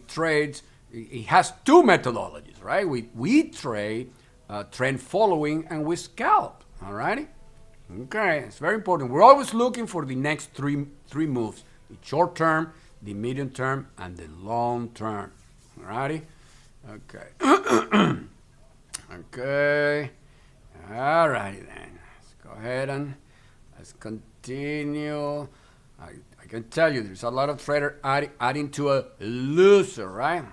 trades. It has two methodologies, right? We trade trend following and we scalp. All righty. Okay, it's very important. We're always looking for the next three moves: the short term, the medium term, and the long term. All righty. Okay. Okay. All righty then. Let's go ahead and let's continue. I can tell you there's a lot of traders adding to a loser, right?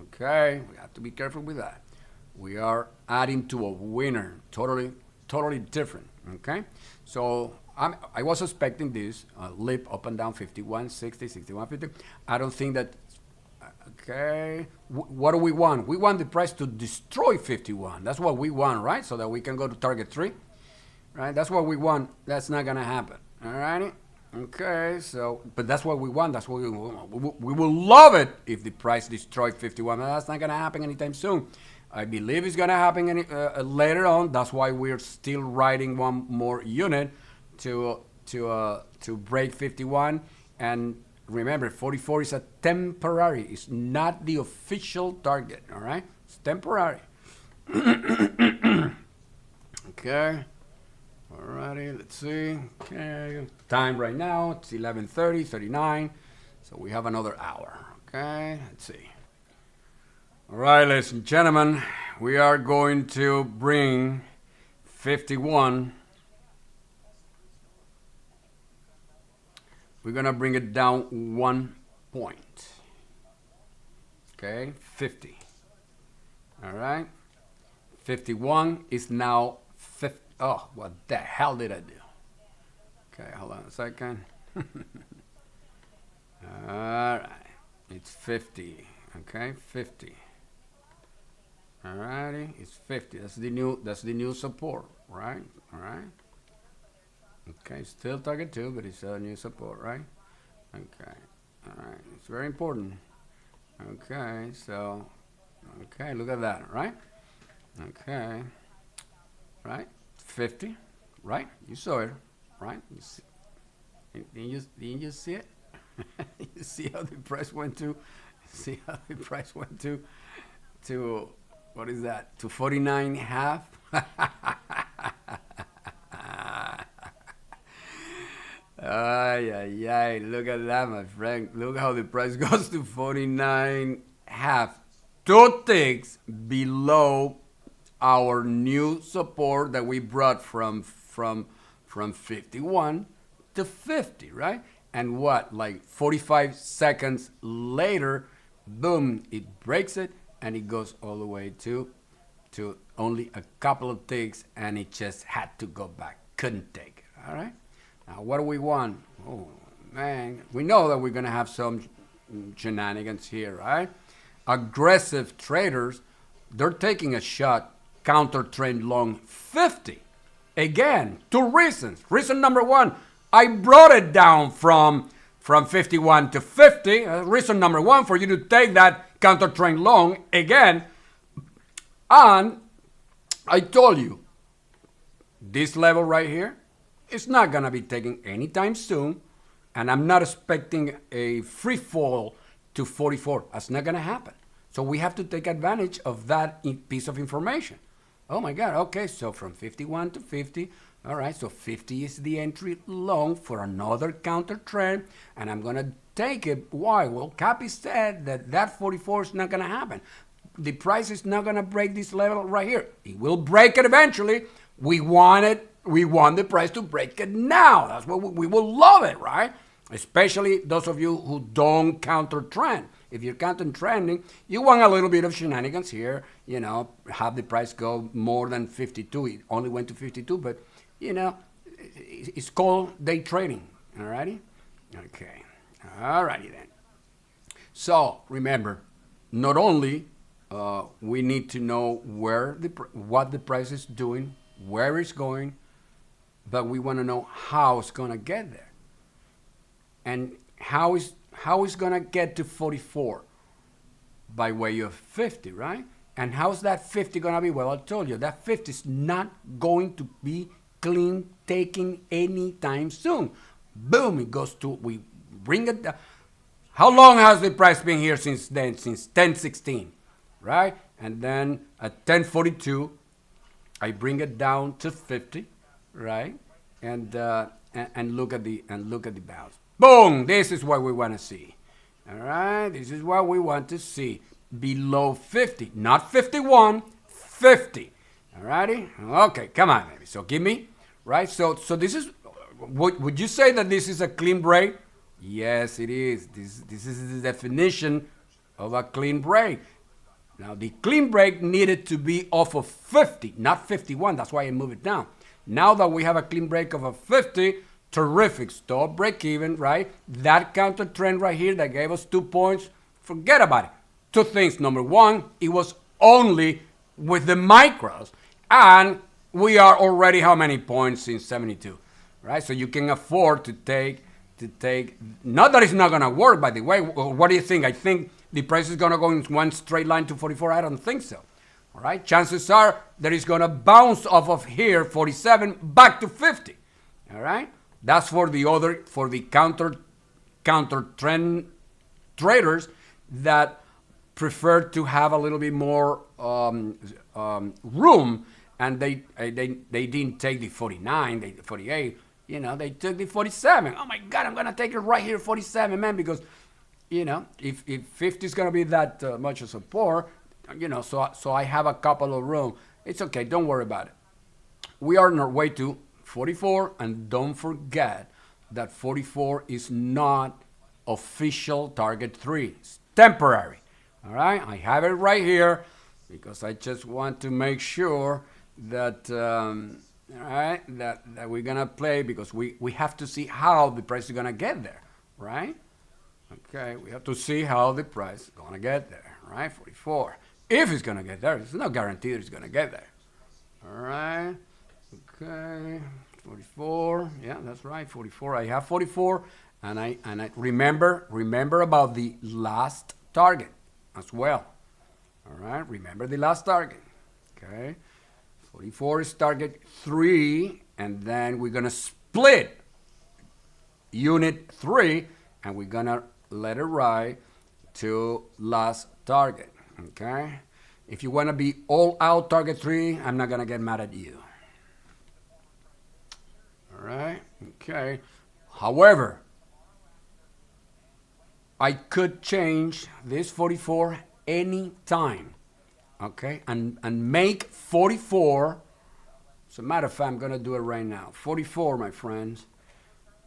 Okay, we have to be careful with that. We are adding to a winner, totally different. Okay, so I was expecting this leap up and down 51, 60, 61, 50. I don't think that. Okay, what do we want? We want the price to destroy 51. That's what we want, right? So that we can go to target 3, right? That's what we want. That's not gonna happen. All righty. Okay, so but that's what we want. That's what we want. We will love it if the price destroyed 51. But that's not gonna happen anytime soon. I believe it's gonna happen later on. That's why we're still writing one more unit to break 51. And remember, 44 is a temporary. It's not the official target. All right, it's temporary. Okay. Alrighty, let's see. Okay, time right now, it's 11:30, 39. So we have another hour. Okay, let's see. All right, ladies and gentlemen, we are going to bring 51. We're going to bring it down 1 point. Okay, 50. All right. 51 is now 50. Oh, what the hell did I do? Okay, hold on a second. All right, it's 50. Okay, 50. All righty, it's 50. That's the new support, right? All right. Okay, still target 2, but it's a new support, right? Okay. All right, it's very important. Okay, so okay, look at that, right? Okay, right. 50, right? You saw it, right? Didn't you see it? You see how the price went to? See how the price went to what is that? To 49.5. Ay, ay, ay, look at that, my friend. Look how the price goes to 49.5. 2 ticks below our new support that we brought from 51 to 50, right? and what, like 45 seconds later, boom, it breaks it, and it goes all the way to only a couple of ticks, and it just had to go back. Couldn't take it. All right. Now, what do we want? Oh man, we know that we're gonna have some shenanigans here, right? Aggressive traders, they're taking a shot counter trend long 50. Again, two reasons. Reason number one, I brought it down from 51 to 50. Reason number one for you to take that counter trend long again. And I told you, this level right here is not going to be taken anytime soon. And I'm not expecting a free fall to 44. That's not going to happen. So we have to take advantage of that piece of information. Oh my God, okay, so from 51 to 50, all right, so 50 is the entry long for another counter trend, and I'm going to take it. Why? Well, Capi said that 44 is not going to happen. The price is not going to break this level right here. It will break it eventually. We want the price to break it now. That's what we will love it, right? Especially those of you who don't counter trend. If you're counter trending, you want a little bit of shenanigans here, you know, have the price go more than 52. It only went to 52, but, you know, it's called day trading, all righty? Okay, all righty then. So remember, not only we need to know what the price is doing, where it's going, but we want to know how it's going to get there. And how is going to get to 44? By way of 50, right? And how's that 50 going to be? Well, I told you, that 50 is not going to be clean taking anytime soon. Boom, it goes to, we bring it down. How long has the price been here since then? Since 10:16, right? And then at 10:42, I bring it down to 50, right? And look at the bounce. Boom! This is what we want to see. All right, this is what we want to see. Below 50, not 51, 50. All righty? Okay, come on, baby. So give me, right? So this is, would you say that this is a clean break? Yes, it is. This is the definition of a clean break. Now, the clean break needed to be off of 50, not 51. That's why I move it down. Now that we have a clean break of a 50, terrific. Stop, break even, right? That counter trend right here that gave us 2 points, forget about it. Two things. Number one, it was only with the micros, and we are already how many points in 72, right? So you can afford to take, not that it's not going to work, by the way. What do you think? I think the price is going to go in one straight line to 44. I don't think so. All right. Chances are that it's going to bounce off of here, 47, back to 50. All right. That's for the counter trend traders that prefer to have a little bit more room, and they didn't take the 49, the 48. You know, they took the 47. Oh my God, I'm gonna take it right here, 47, man, because you know, if 50 is gonna be that much of support, you know, so I have a couple of room. It's okay, don't worry about it. We are on our way to 44, and don't forget that 44 is not official target 3. It's temporary. All right, I have it right here because I just want to make sure that all right, that we're gonna play, because we have to see how the price is gonna get there, right? Okay, we have to see how the price is gonna get there, right? 44. If it's gonna get there, it's not guaranteed it's gonna get there. All right. Okay. 44. Yeah, that's right. 44. I have 44, and I remember about the last target as well. All right. Remember the last target. Okay. 44 is target 3, and then we're gonna split unit 3, and we're gonna let it ride to last target. Okay. If you want to be all out target 3, I'm not gonna get mad at you. All right. Okay. However, I could change this 44 anytime. Okay, and make 44. As a matter of fact, I'm gonna do it right now. 44, my friends.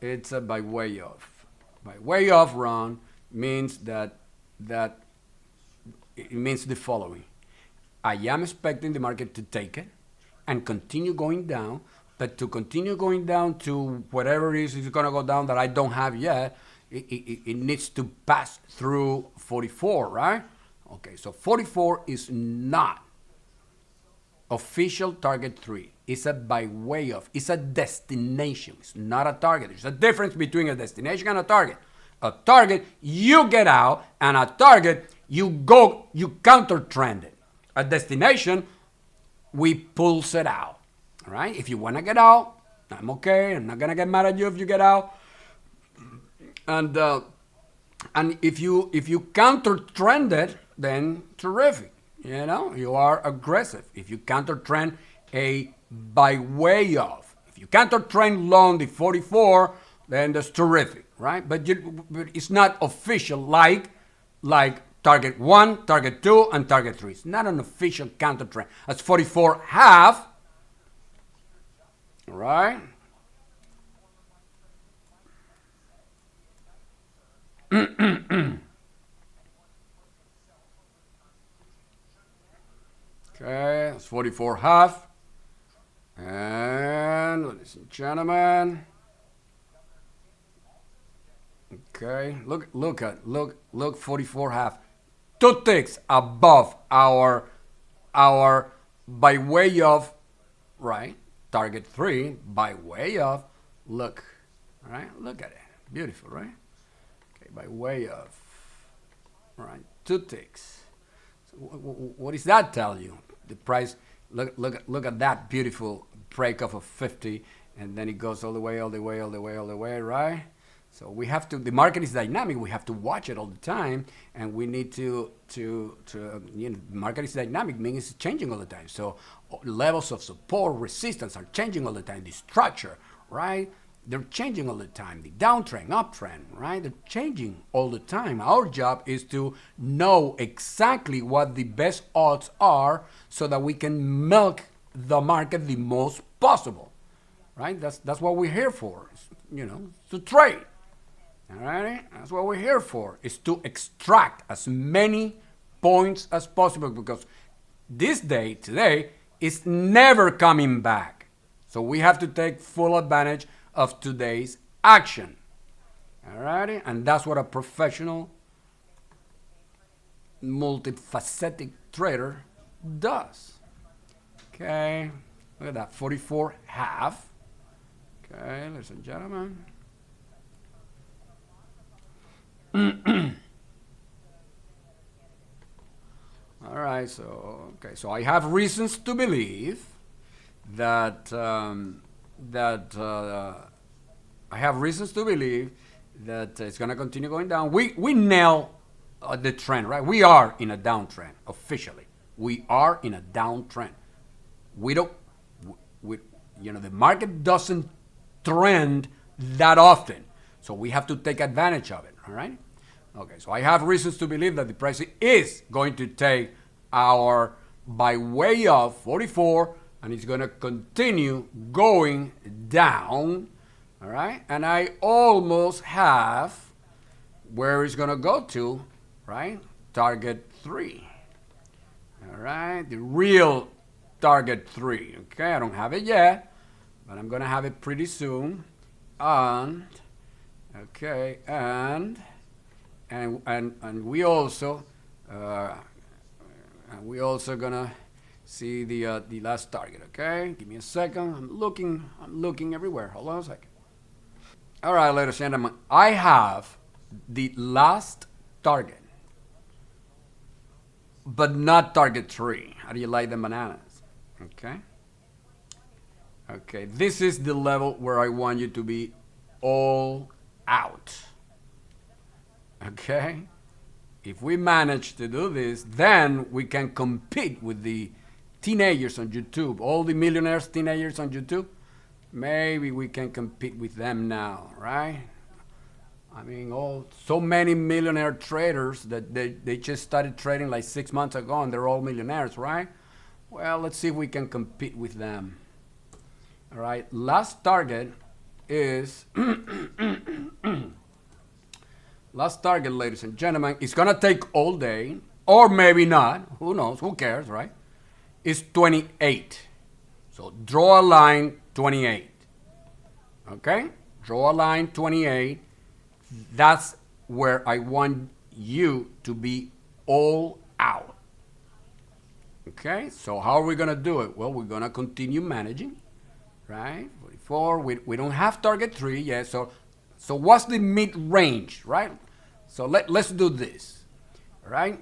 It's by way of By way of run means that it means the following. I am expecting the market to take it and continue going down, but to continue going down to whatever it is going to go down that I don't have yet, it needs to pass through 44, right? Okay, so 44 is not official target 3. It's a by way of. It's a destination. It's not a target. There's a difference between a destination and a target. A target, you get out, and a target, you counter trend it. A destination, we pulse it out. All right? If you want to get out, I'm okay. I'm not going to get mad at you if you get out. And if you counter trend it, then terrific. You know, you are aggressive. If you counter trend a by way of, if you counter trend long the 44, then that's terrific, right? But it's not official like target 1, target 2, and target 3. It's not an official counter trend. That's 44 half, right? Okay, that's 44 half. And ladies and gentlemen, okay, look 44 half. 2 ticks above our by way of, right? Target 3 by way of, look, all right? Look at it. Beautiful, right? Okay, by way of, all right, 2 ticks. So what does that tell you? The price, look at that beautiful break off of 50, and then it goes all the way, right? So we have to, the market is dynamic, we have to watch it all the time, and we need to the market is dynamic, meaning it's changing all the time. So levels of support, resistance are changing all the time, the structure, right? They're changing all the time. The downtrend, uptrend, right? They're changing all the time. Our job is to know exactly what the best odds are so that we can milk the market the most possible, right? That's what we're here for, to trade. All right? That's what we're here for, is to extract as many points as possible, because this day, today, is never coming back. So we have to take full advantage of today's action. All righty? And that's what a professional, multifaceted trader does. Okay, look at that, 44 half. Okay, ladies and gentlemen. All right, so I have reasons to believe that it's going to continue going down. We nail the trend, right? We are in a downtrend officially. We are in a downtrend. The market doesn't trend that often, so we have to take advantage of it. All right. Okay, so I have reasons to believe that the price is going to take our by way of 44, and it's going to continue going down. All right, and I almost have where it's going to go to, right? Target 3. All right, the real target 3. Okay, I don't have it yet, but I'm going to have it pretty soon. And okay, and we also gonna see the last target. Okay, give me a second. I'm looking everywhere. Hold on a second. All right, ladies and gentlemen, I have the last target, but not target 3. How do you like the bananas? Okay. Okay, this is the level where I want you to be all out. Okay? If we manage to do this, then we can compete with the teenagers on YouTube, all the millionaires, teenagers on YouTube. Maybe we can compete with them now, right? I mean, so many millionaire traders that they just started trading like 6 months ago, and they're all millionaires, right? Well, let's see if we can compete with them. All right, last target is Last target, ladies and gentlemen, it's gonna take all day, or maybe not. Who knows? Who cares, right? It's 28. So draw a line 28. Okay? Draw a line 28. That's where I want you to be all out. Okay? So how are we gonna do it? Well, we're gonna continue managing, right? 44. We don't have target 3 yet. So what's the mid-range, right? So let's do this, right?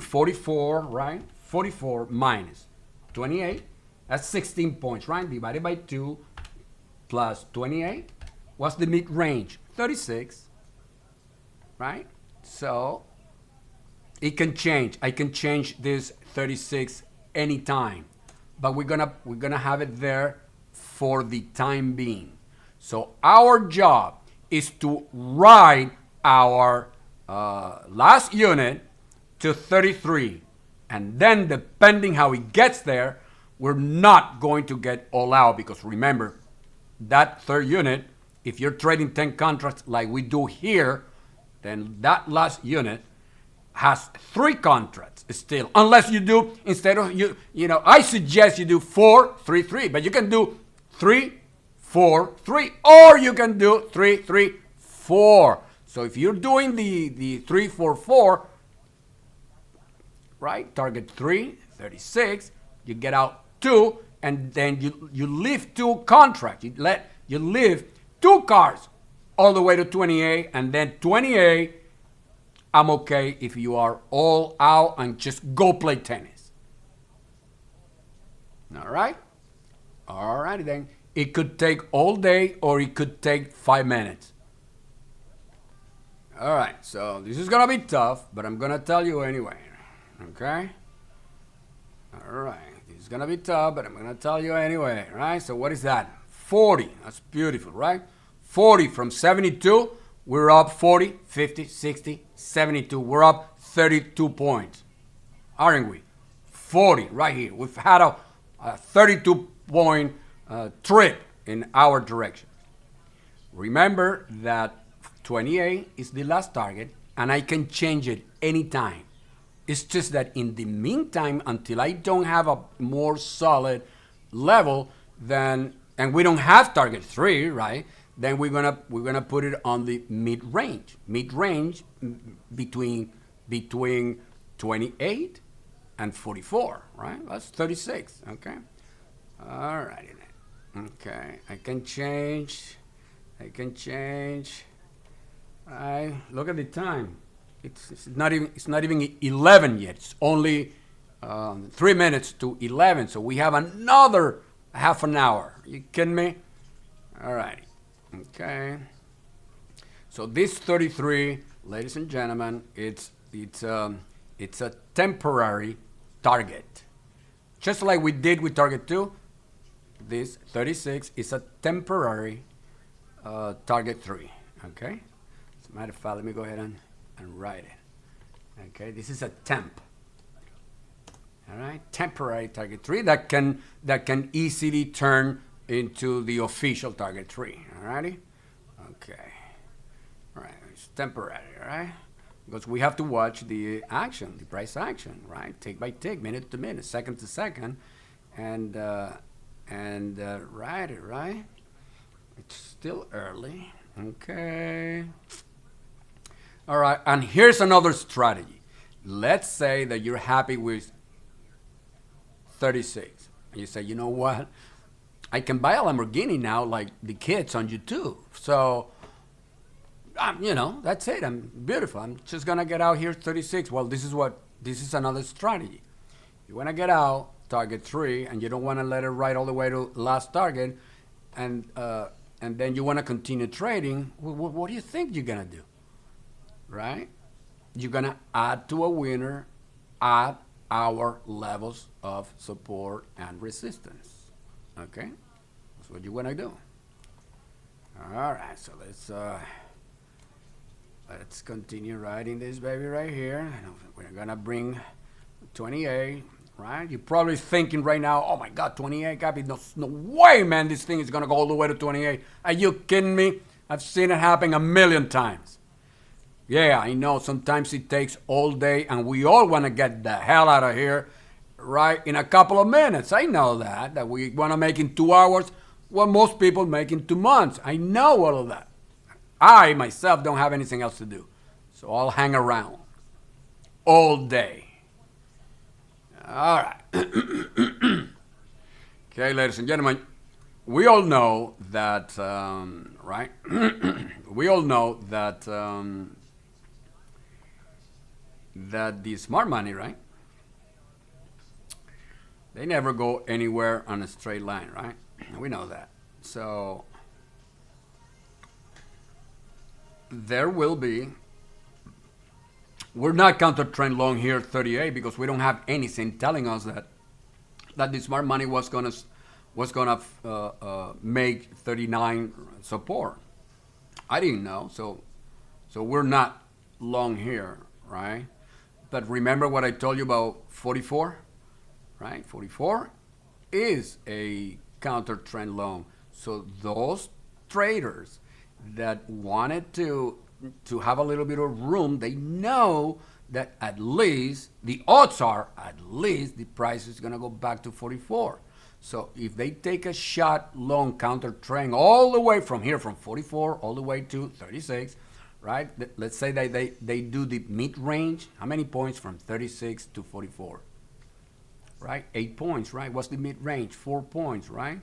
44, right? 44 minus 28, that's 16 points, right? Divided by 2 plus 28. What's the mid-range? 36, right? So it can change. I can change this 36 anytime, but we're gonna have it there for the time being. So our job is to ride our last unit to 33. And then depending how it gets there, we're not going to get all out, because remember, that third unit, if you're trading 10 contracts like we do here, then that last unit has 3 contracts still. Unless you do, instead of, you know, I suggest you do 4, 3, 3, but you can do 3, 4, 3, or you can do 3, 3, 4. So if you're doing the 3, 4, 4, right? Target 3, 36, you get out 2, and then you leave 2 contracts. You leave 2 cards all the way to 28, and then 28, I'm okay if you are all out and just go play tennis. All right? All righty then. It could take all day, or it could take 5 minutes. All right, so this is gonna be tough, but I'm gonna tell you anyway. Okay? All right, this is gonna be tough, but I'm gonna tell you anyway, right? So what is that? 40. That's beautiful, right? 40 from 72, we're up 40, 50, 60, 72. We're up 32 points, aren't we? 40 right here. We've had a 32-point trip in our direction. Remember that 28 is the last target, and I can change it anytime. It's just that in the meantime, until I don't have a more solid level, then, and we don't have target 3, right? Then we're gonna put it on the mid-range. Mid-range between 28 and 44, right? That's 36, okay? All righty then. Okay, I can change. Look at the time. It's not even 11 yet. It's only 3 minutes to 11. So we have another half an hour. You kidding me? All righty. Okay. So this 33, ladies and gentlemen, it's a temporary target. Just like we did with target 2, this 36 is a temporary target 3. Okay. As a matter of fact, let me go ahead and write it. Okay, this is a temp. All right, temporary target 3 that can easily turn into the official target 3. All righty. Okay. All right, it's temporary. All right, because we have to watch the action, the price action, right? Tick by tick, minute to minute, second to second, and right. It's still early. Okay. All right, and here's another strategy. Let's say that you're happy with 36. And you say, you know what? I can buy a Lamborghini now like the kids on YouTube. So, you know, that's it. I'm beautiful. I'm just going to get out here 36. Well, this is another strategy. You want to get out, target 3, and you don't want to let it ride all the way to last target, and then you want to continue trading. What do you think you're going to do? Right? You're going to add to a winner at our levels of support and resistance. Okay? That's what you want to do. All right, so let's continue riding this baby right here. We're going to bring 28, right? You're probably thinking right now, oh my God, 28, Capi, no way, man, this thing is going to go all the way to 28. Are you kidding me? I've seen it happen a million times. Yeah, I know sometimes it takes all day and we all want to get the hell out of here right in a couple of minutes. I know that we want to make in 2 hours what most people make in 2 months. I know all of that. I myself don't have anything else to do. So I'll hang around all day. All right. Okay, ladies and gentlemen, we all know that, right? We all know that that the smart money, right? They never go anywhere on a straight line, right? We know that. So there will be. We're not counter trend long here 38 because we don't have anything telling us that the smart money was gonna make 39 support. I didn't know, so we're not long here, right? But remember what I told you about 44, right? 44 is a counter trend long. So those traders that wanted to have a little bit of room, they know that at least the odds are at least the price is going to go back to 44. So if they take a shot long counter trend all the way from here, from 44 all the way to 36, right? Let's say that they do the mid range. How many points from 36 to 44? Right? 8 points, right? What's the mid range? 4 points, right?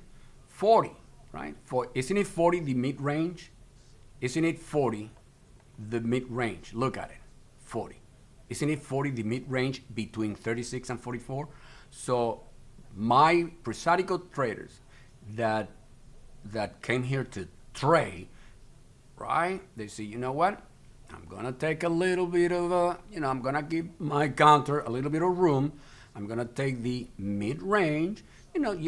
40, right? Isn't it 40 the mid range? Isn't it 40 the mid range? Look at it, 40. Isn't it 40 the mid range between 36 and 44? So my prosaico traders that came here to trade, right? They say, you know what? I'm gonna take a little bit of I'm gonna give my counter a little bit of room. I'm gonna take the mid range.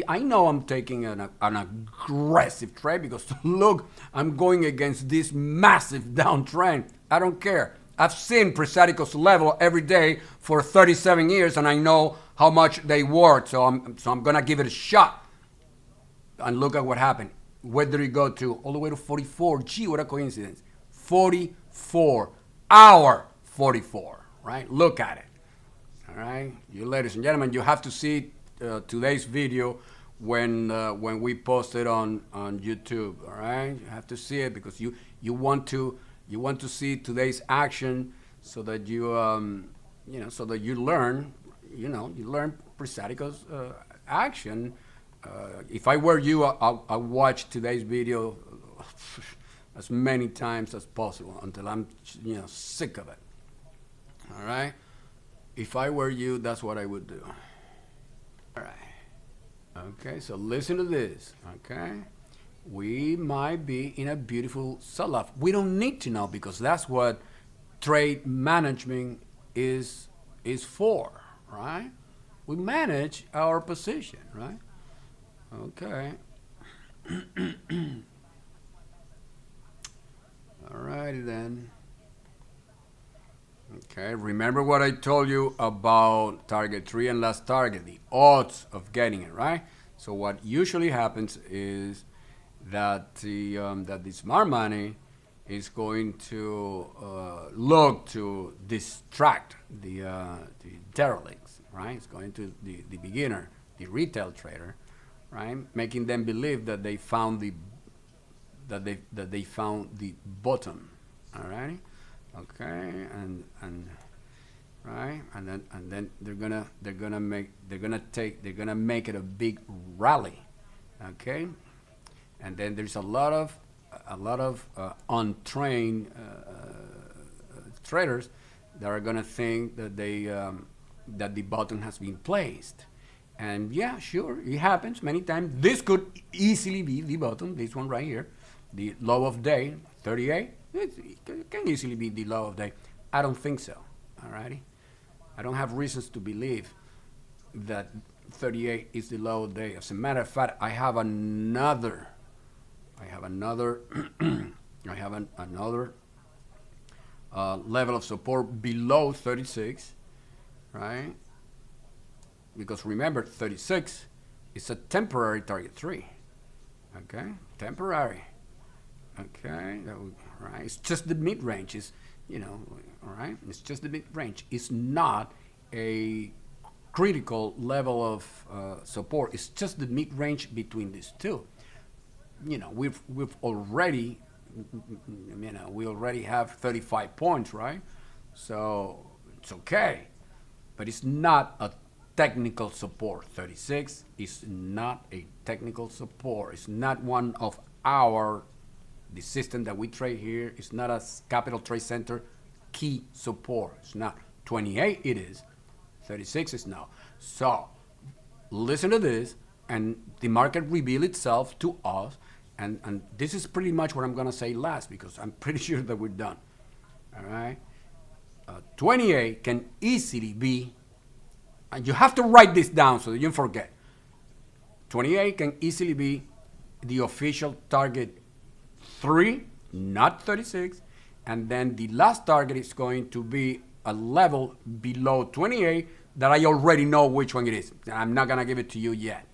I know I'm taking an aggressive trade because look, I'm going against this massive downtrend. I don't care. I've seen prosaico's level every day for 37 years, and I know how much they work. So I'm gonna give it a shot. And look at what happened. Where did it go to? All the way to 44. Gee, what a coincidence. 44. Hour 44. Right? Look at it. All right, you ladies and gentlemen, you have to see today's video when we post it on YouTube. All right, you have to see it because you want to see today's action so that you so that you learn prosaico's action. If I were you, I'll watch today's video as many times as possible until I'm sick of it. All right. If I were you, that's what I would do. All right. Okay, so listen to this. Okay. We might be in a beautiful sell-off. We don't need to know because that's what trade management is for, right? We manage our position, right? Okay. All righty then. Okay, remember what I told you about target 3 and last target, the odds of getting it, right? So what usually happens is that the smart money is going to look to distract the derelicts, right? It's going to the beginner, the retail trader, right? Making them believe that they found the bottom, all right? Okay, and right, and then they're gonna make it a big rally, okay, and then there's a lot of untrained traders that are gonna think that that the bottom has been placed, and yeah, sure, it happens many times. This could easily be the bottom. This one right here, the low of day 38. It can easily be the low of day. I don't think so. Alrighty, I don't have reasons to believe that 38 is the low of day. As a matter of fact, I have another level of support below 36, right? Because remember, 36 is a temporary target 3. Okay, temporary. Okay, right. It's just the mid range. Is you know, all right? It's just the mid-range. It's not a critical level of support. It's just the mid-range between these two. You know, we've already, you know, we already have 35 points, right? So it's okay, but it's not a technical support. 36 is not a technical support. It's not one of our, the system that we trade here. It's not a Capital Trade Center key support. It's not. 28 it is. 36 is no. So listen to this, and the market reveal itself to us, and this is pretty much what I'm gonna say last, because I'm pretty sure that we're done. All right. 28 can easily be, and you have to write this down so that you don't forget. 28 can easily be the official target 3, not 36, and then the last target is going to be a level below 28 that I already know which one it is. I'm not gonna give it to you yet.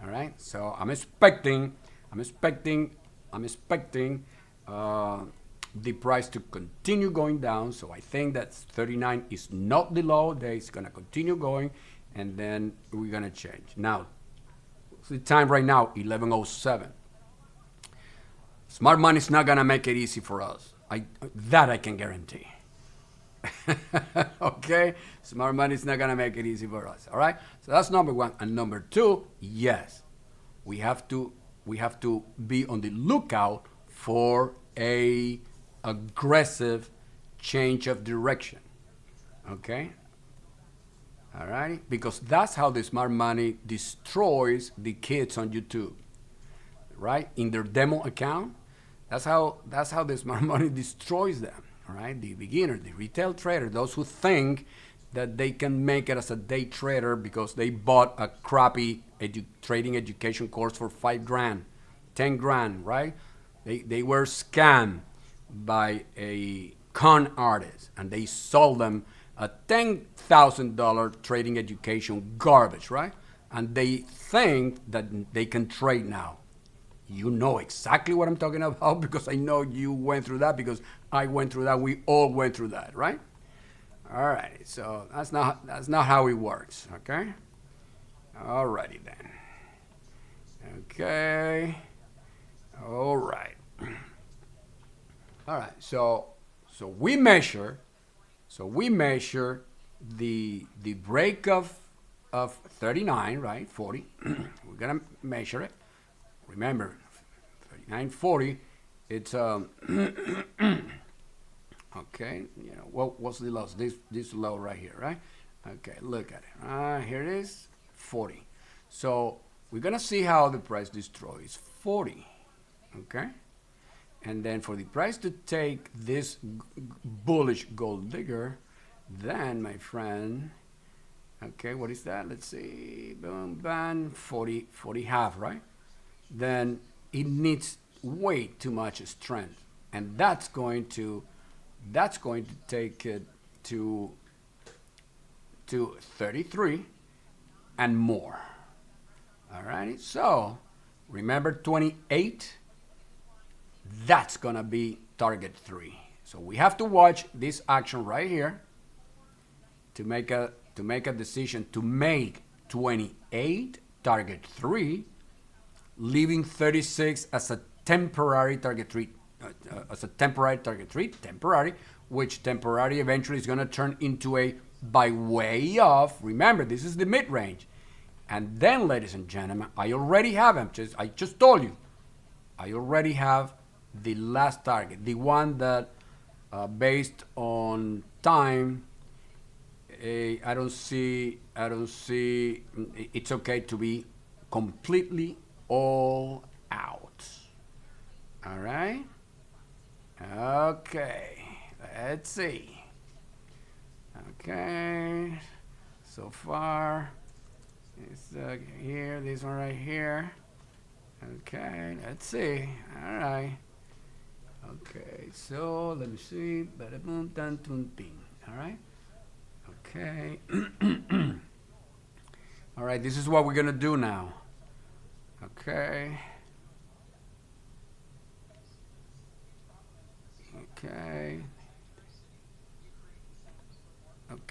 All right. So I'm expecting the price to continue going down. So I think that 39 is not the low. It's gonna continue going, and then we're gonna change. Now, the time right now, 11:07. Smart money is not gonna make it easy for us. That I can guarantee. Okay, smart money is not gonna make it easy for us. All right. So that's number one. And number two, yes, we have to be on the lookout for a aggressive change of direction. Okay. All right. Because that's how the smart money destroys the kids on YouTube. Right? In their demo account. That's how the smart money destroys them. All right, the beginner, the retail trader, those who think that they can make it as a day trader because they bought a crappy trading education course for $5,000, $10,000, right? They were scammed by a con artist, and they sold them a $10,000 trading education garbage, right? And they think that they can trade now. You know exactly what I'm talking about, because I know you went through that, because I went through that. We all went through that, right? All right. So that's not how it works. Okay. All righty then. Okay. All right. All right. So we measure. So we measure the break of 39, right? 40. We're gonna measure it. Remember, 39.40. It's okay. You know what's the loss? This low right here, right? Okay, look at it. Here it is, 40. So we're gonna see how the price destroys 40. Okay, and then for the price to take this bullish gold digger, then my friend. Okay, what is that? Let's see. Boom, bang, 40 half, right? Then it needs way too much strength, and that's going to take it to 33 and more. All right. So remember 28. That's gonna be target 3. So we have to watch this action right here to make a decision to make 28 target 3. Leaving 36 as a temporary target 3, temporary, which temporary eventually is going to turn into a by way of. Remember, this is the mid-range, and then, ladies and gentlemen, I already have them. I just told you, I already have the last target, the one that, based on time, I don't see. It's okay to be completely all out. All right. Okay. Let's see. Okay. So far, it's here. This one right here. Okay. Let's see. All right. Okay. So let me see. Bada boom, dun, dun, ding. All right. Okay. All right. This is what we're gonna do now. Okay. Okay.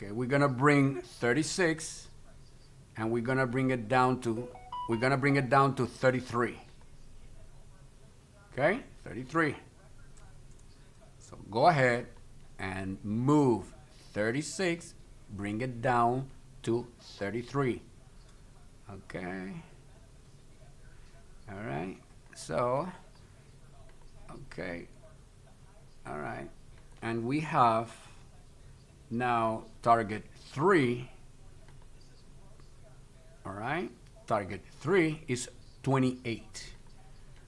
Okay, we're gonna bring 36, and we're gonna bring it down to 33. Okay, 33. So go ahead and move 36, bring it down to 33. Okay. All right. So, okay. All right. And we have now target 3. All right. Target 3 is 28.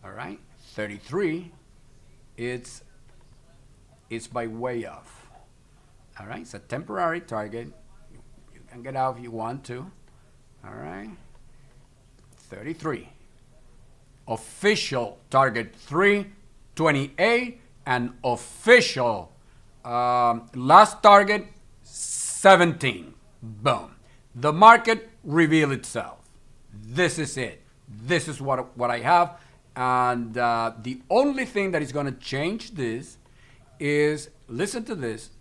All right. 33, it's by way of. All right. It's a temporary target. You can get out if you want to. All right. 33. Official target 3, 28, and official last target 17. Boom. The market revealed itself. This is it. This is what I have. And the only thing that is going to change this is, listen to this,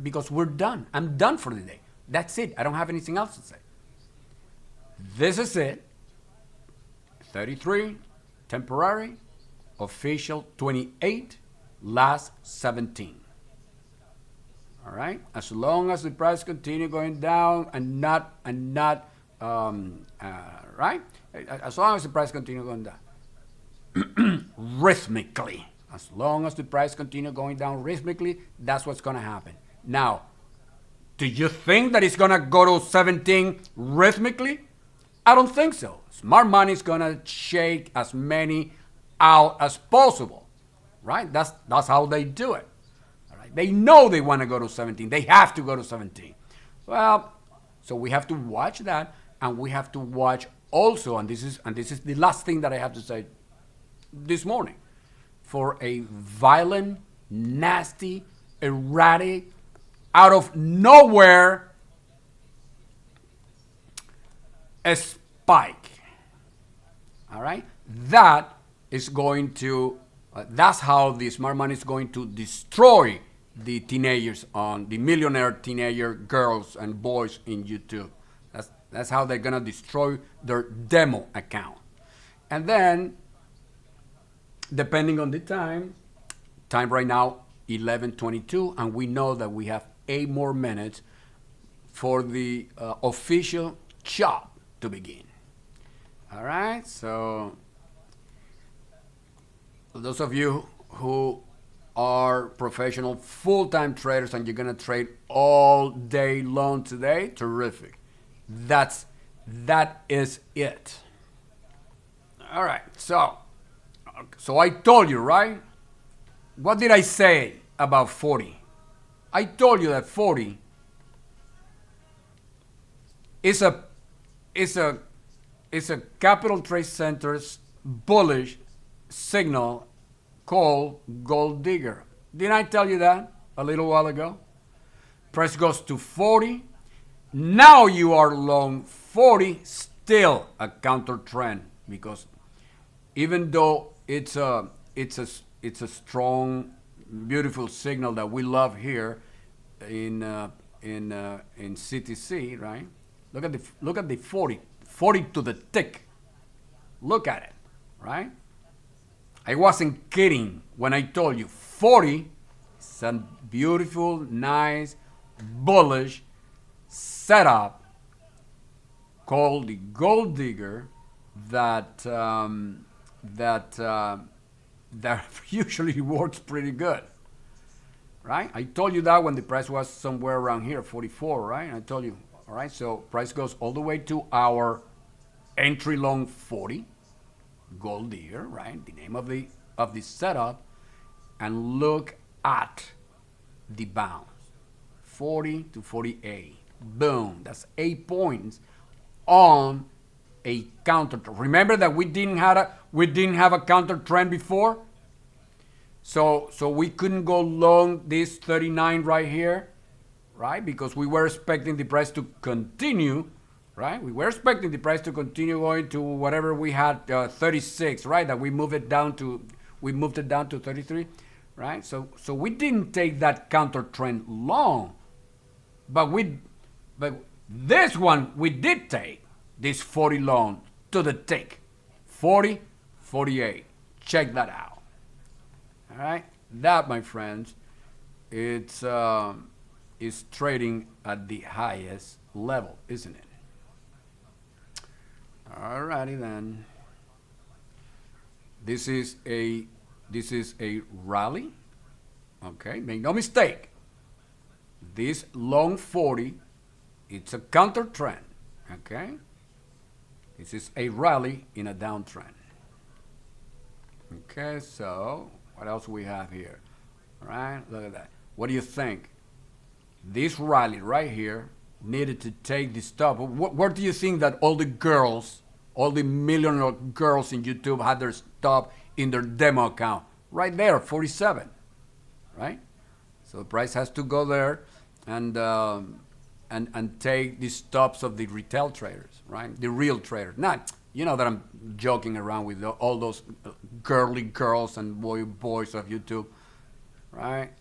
because we're done. I'm done for the day. That's it. I don't have anything else to say. This is it. 33, temporary, official 28, last 17. All right. As long as the price continue going down and not right. As long as the price continue going down rhythmically. As long as the price continue going down rhythmically, that's what's going to happen. Now, do you think that it's going to go to 17 rhythmically? I don't think so. Smart money is going to shake as many out as possible, right? That's how they do it. All right? They know they want to go to 17. They have to go to 17. Well, so we have to watch that, and we have to watch also, and this is the last thing that I have to say this morning, for a violent, nasty, erratic, out of nowhere a spike. All right, that is going to. That's how the smart money is going to destroy the teenagers on the millionaire teenager girls and boys in YouTube. That's how they're gonna destroy their demo account, and then, depending on the time right now 11:22, and we know that we have 8 more minutes for the official chop to begin. All right, so those of you who are professional full-time traders and you're gonna trade all day long today, terrific. That is it. All right, so I told you, right? What did I say about 40? I told you that 40 is a Capital Trade Center's bullish signal called gold digger. Didn't I tell you that a little while ago? Price goes to 40. Now you are long 40, still a counter trend, because even though it's a strong, beautiful signal that we love here in CTC, right? Look at the 40 to the tick. Look at it, right? I wasn't kidding when I told you 40 is a beautiful, nice, bullish setup called the gold digger that usually works pretty good, right? I told you that when the price was somewhere around here, 44, right? I told you, all right, so price goes all the way to our entry long 40, gold digger, right? The name of the setup, and look at the bounce, 40 to 48. Boom, that's 8 points on a counter. Remember that we didn't have a counter trend before, so we couldn't go long this 39 right here, right? Because we were expecting the price to continue, right? We were expecting the price to continue going to whatever we had, 36, right? That we moved it down to 33, right? So we didn't take that counter trend long, but we But this one, we did take this 40 long to the tick. 40, 48. Check that out. All right? That, my friends, it's is trading at the highest level, isn't it? All righty then. This is a rally. Okay, make no mistake. This long 40, it's a counter trend. Okay, this is a rally in a downtrend. Okay, so what else we have here? All right, look at that. What do you think? This rally right here needed to take the stop. Where do you think that all the girls, all the million of girls in YouTube had their stop in their demo account? Right there, 47, right? So the price has to go there and take the stops of the retail traders, right? The real traders. Not, you know that I'm joking around with all those girly girls and boys of YouTube, right?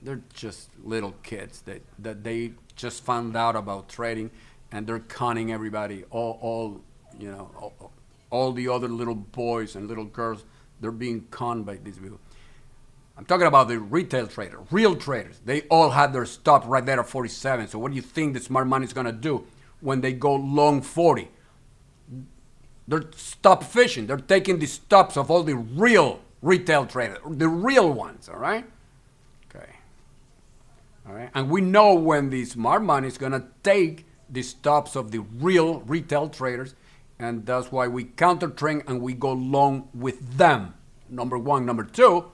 They're just little kids that they just found out about trading, and they're conning everybody. All the other little boys and little girls, they're being conned by these people. I'm talking about the retail trader, real traders. They all had their stop right there at 47. So what do you think the smart money is gonna do when they go long 40? They're stop fishing. They're taking the stops of all the real retail traders, the real ones. All right. Okay. All right, and we know when the smart money is gonna take the stops of the real retail traders, and that's why we counter trend and we go long with them. Number one. Number two,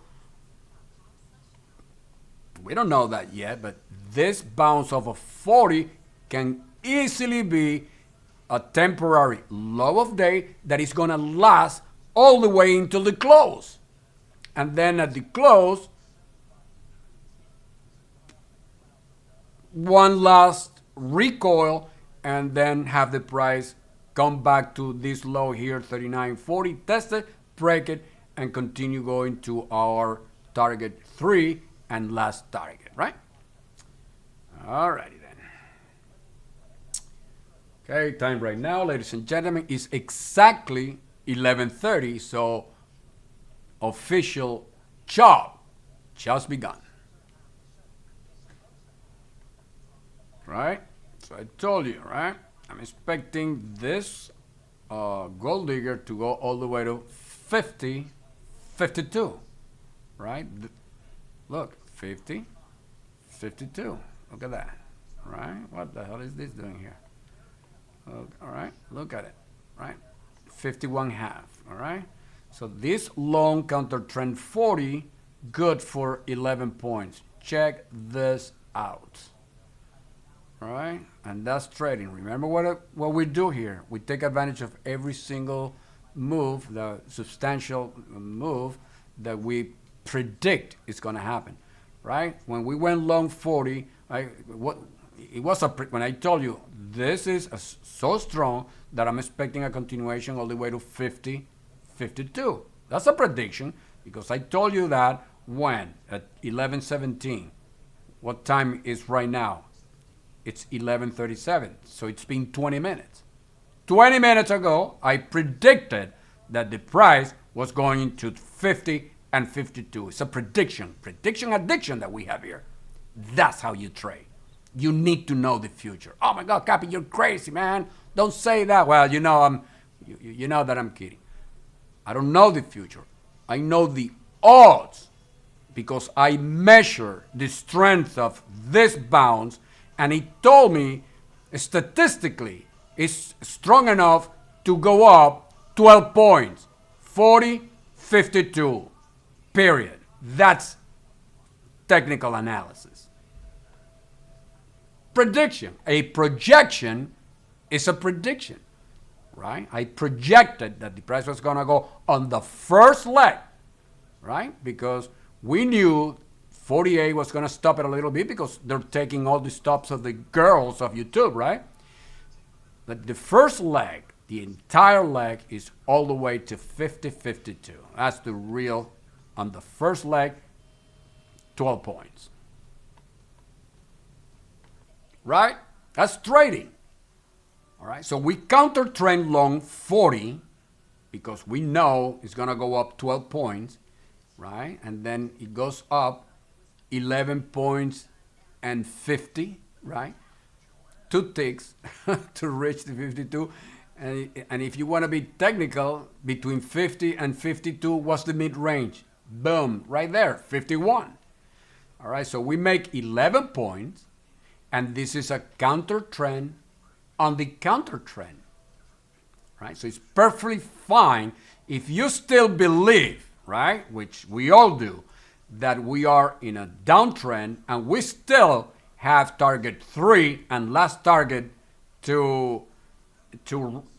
we don't know that yet, but this bounce of a 40 can easily be a temporary low of day that is gonna last all the way until the close, and then at the close, one last recoil, and then have the price come back to this low here, 39.40, test it, break it, and continue going to our target 3 and last target, right? Alrighty then. Okay, time right now, ladies and gentlemen, is exactly 11:30, so official chop just begun. Right? So I told you, right? I'm expecting this gold digger to go all the way to 50, 52, right? Look, 50, 52. Look at that, right? What the hell is this doing here? All right, look at it, right? 51.5, all right? So this long counter trend 40, good for 11 points. Check this out. All right, and that's trading. Remember what we do here. We take advantage of every single move, the substantial move that we predict is going to happen, right? When we went long 40, when I told you this is so strong that I'm expecting a continuation all the way to 50, 52. That's a prediction because I told you that when at 11:17. What time is right now? It's 11:37, so it's been 20 minutes. 20 minutes ago, I predicted that the price was going to 50 and 52. It's a prediction addiction that we have here. That's how you trade. You need to know the future. Oh my God, Capi, you're crazy, man. Don't say that. Well, you know that I'm kidding. I don't know the future. I know the odds because I measure the strength of this bounce. And he told me, statistically, it's strong enough to go up 12 points, 40, 52, period. That's technical analysis. Prediction. A projection is a prediction, right? I projected that the price was going to go on the first leg, right? Because we knew 48 was going to stop it a little bit because they're taking all the stops of the girls of YouTube, right? But the first leg, the entire leg is all the way to 50, 52. That's the real, on the first leg, 12 points. Right? That's trading. All right, so we counter trend long 40 because we know it's gonna go up 12 points, right? And then it goes up 11 points and 50, right? 2 ticks to reach the 52. And if you want to be technical, between 50 and 52 was the mid-range. Boom, right there, 51. All right, so we make 11 points, and this is a counter trend on the counter trend. Right, so it's perfectly fine if you still believe, right, which we all do, that we are in a downtrend and we still have target 3 and last target to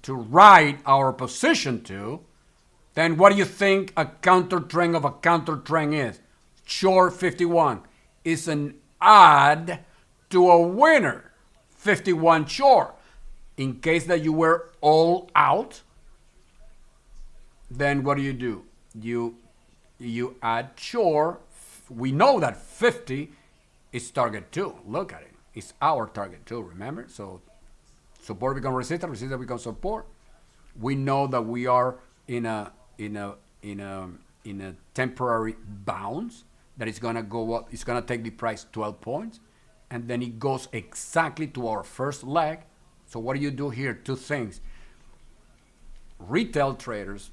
ride our position to, then what do you think a counter trend of a counter trend is? Short 51 is an add to a winner, 51 short. In case that you were all out, then what do? You add short. We know that 50 is target 2. Look at it. It's our target 2, remember? So support becomes resistance, resistance becomes support. We know that we are in a temporary bounce that is gonna go up. It's gonna take the price 12 points, and then it goes exactly to our first leg. So what do you do here? 2 things. Retail traders,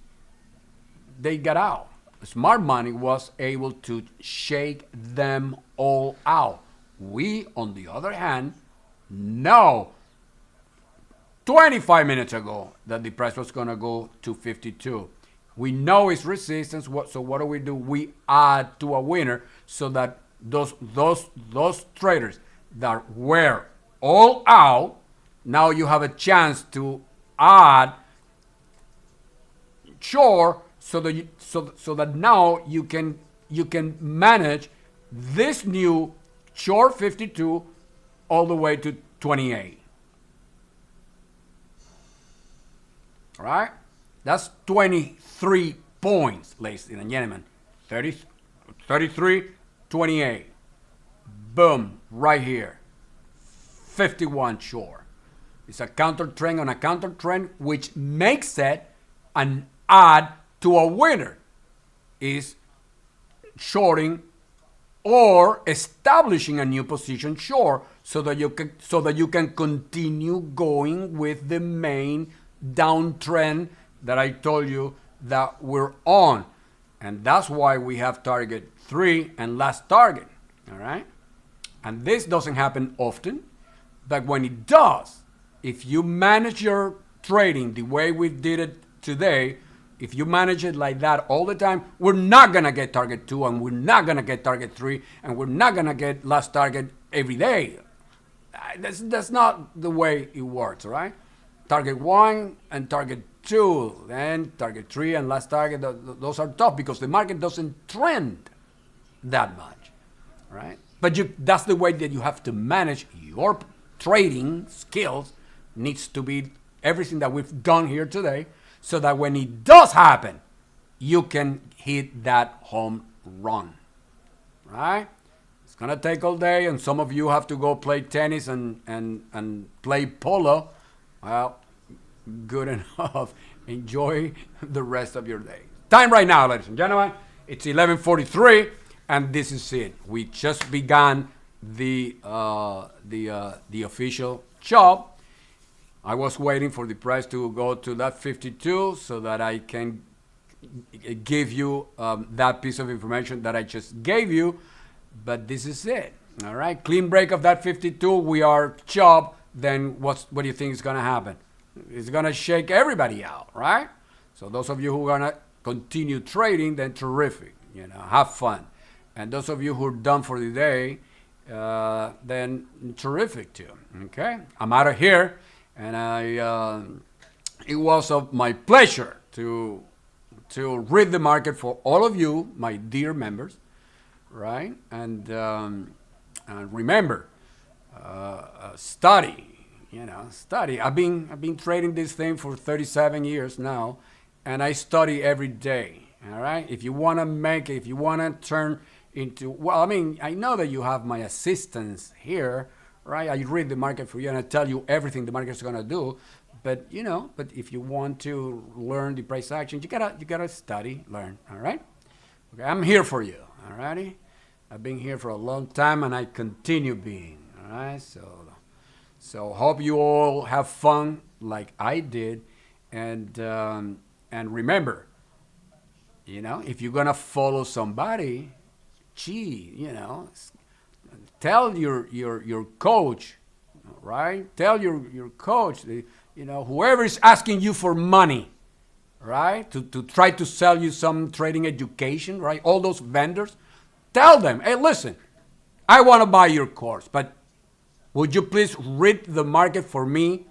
they got out. Smart money was able to shake them all out. We, on the other hand, know 25 minutes ago that the price was going to go to 52. We know it's resistance. So what do? We add to a winner so that those traders that were all out, now you have a chance to add short so that now you can manage this new short 52 all the way to 28. All right? That's 23 points, ladies and gentlemen. 33, 28. Boom, right here. 51 short. It's a counter trend on a counter trend, which makes it an add to a winner. Is shorting or establishing a new position short so that you can continue going with the main downtrend that I told you that we're on. And that's why we have target 3 and last target. All right? And this doesn't happen often, but when it does, if you manage your trading the way we did it today, if you manage it like that all the time, we're not going to get target 2 and we're not going to get target 3 and we're not going to get last target every day. That's not the way it works, all right? Target 1 and target 2, then target 3 and last target, those are tough because the market doesn't trend that much, right? But that's the way that you have to manage your trading skills. Needs to be everything that we've done here today so that when it does happen, you can hit that home run, right? It's going to take all day, and some of you have to go play tennis and play polo. Well, good enough. Enjoy the rest of your day. Time right now, ladies and gentlemen. It's 11:43, and this is it. We just began the official job. I was waiting for the price to go to that 52 so that I can give you that piece of information that I just gave you. But this is it. All right. Clean break of that 52. We are job. Then what do you think is going to happen? It's going to shake everybody out, right? So those of you who are going to continue trading, then terrific. Have fun. And those of you who are done for the day, then terrific too. Okay. I'm out of here. And it was of my pleasure to read the market for all of you, my dear members, right? And remember, study. Study. I've been trading this thing for 37 years now, and I study every day. All right. If you want to make it, if you want to turn into, I know that you have my assistance here. right? I read the market for you and I tell you everything the market's gonna do. But but if you want to learn the price action, you gotta study, learn. All right? Okay, I'm here for you. All righty? I've been here for a long time and I continue being. All right? So hope you all have fun like I did, and remember, if you're gonna follow somebody, gee, tell your coach, right? Tell your coach, whoever is asking you for money, right? To try to sell you some trading education, right? All those vendors, tell them, hey, listen, I want to buy your course, but would you please read the market for me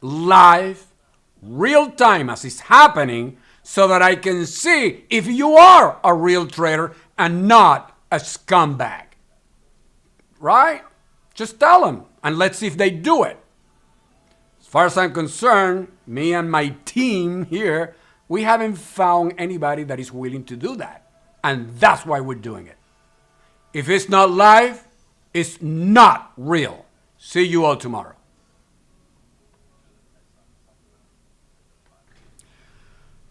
live, real time as it's happening, so that I can see if you are a real trader and not a scumbag, right? Just tell them and let's see if they do it. As far as I'm concerned, me and my team here, we haven't found anybody that is willing to do that. And that's why we're doing it. If it's not live, it's not real. See you all tomorrow.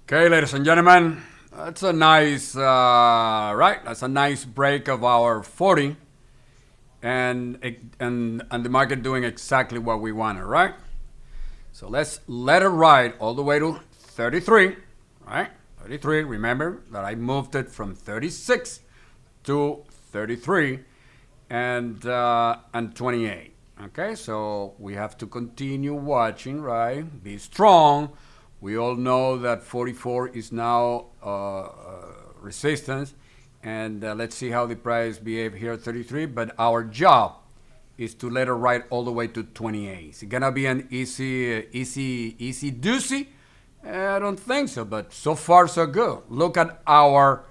Okay, ladies and gentlemen, that's a nice, right? That's a nice break of our 40, and the market doing exactly what we wanted, right? So let's let it ride all the way to 33, right? 33. Remember that I moved it from 36 to 33 and 28. Okay, so we have to continue watching, right? Be strong. We all know that 44 is now resistance, and let's see how the price behave here at 33. But our job is to let it ride all the way to 28. Is it gonna be an easy doozy? I don't think so, but so far so good. Look at our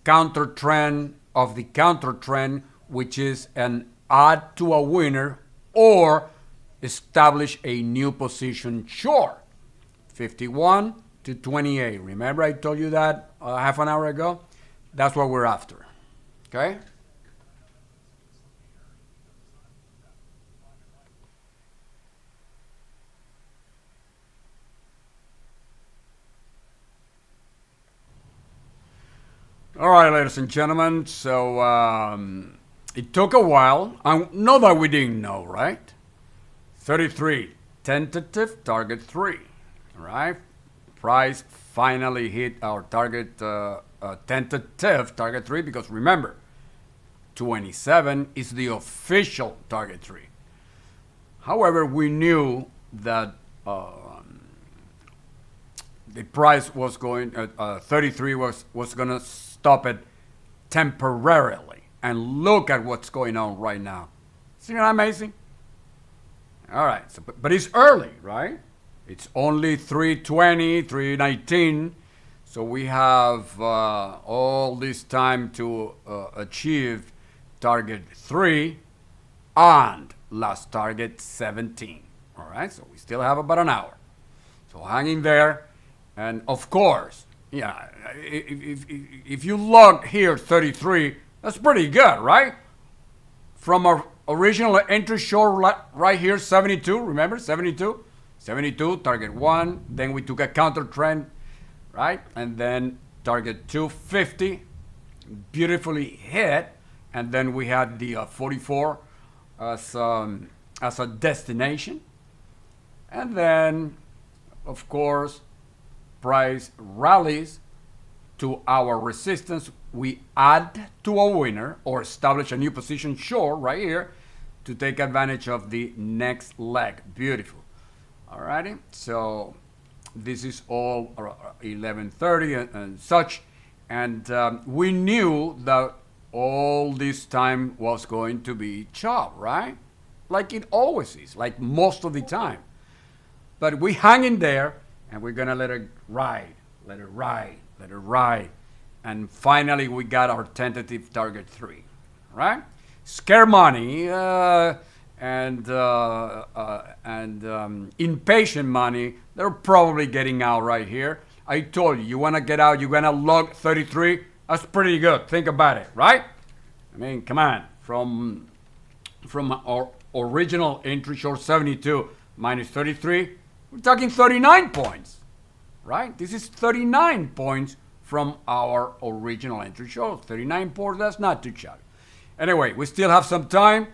counter trend of the counter trend, which is an add to a winner or establish a new position short. 51 to 28. Remember I told you that half an hour ago? That's what we're after. Okay? All right, ladies and gentlemen. So it took a while. I know that we didn't know, right? 33, tentative, target 3. All right? Price finally hit our target, tentative target 3, because remember, 27 is the official target 3. However, we knew that the price was going, 33 was going to stop it temporarily. And look at what's going on right now. Isn't that amazing? All right, so, but it's early, right? It's only 3:20, 3:19. So we have all this time to achieve target 3 and last target 17. All right, so we still have about an hour. So hang in there. And of course, yeah, if you log here 33, that's pretty good, right? From our original entry short right here, 72, remember, 72? 72, target 1, then we took a counter trend, right? And then target 250, beautifully hit, and then we had the 44 as a destination. And then, of course, price rallies to our resistance. We add to a winner or establish a new position short right here to take advantage of the next leg. Beautiful. Alrighty, so this is all 11:30 and such, and we knew that all this time was going to be chop, right? Like it always is, like most of the time. But we hang in there, and we're gonna let it ride, let it ride, let it ride, and finally we got our tentative target 3, right? Scare money. And impatient money, they're probably getting out right here. I told you, you want to get out, you're going to log 33. That's pretty good. Think about it, right? I mean, come on. From from our original entry short 72 minus 33, we're talking 39 points, right? This is 39 points from our original entry short. 39 points, that's not too shabby. Anyway, we still have some time,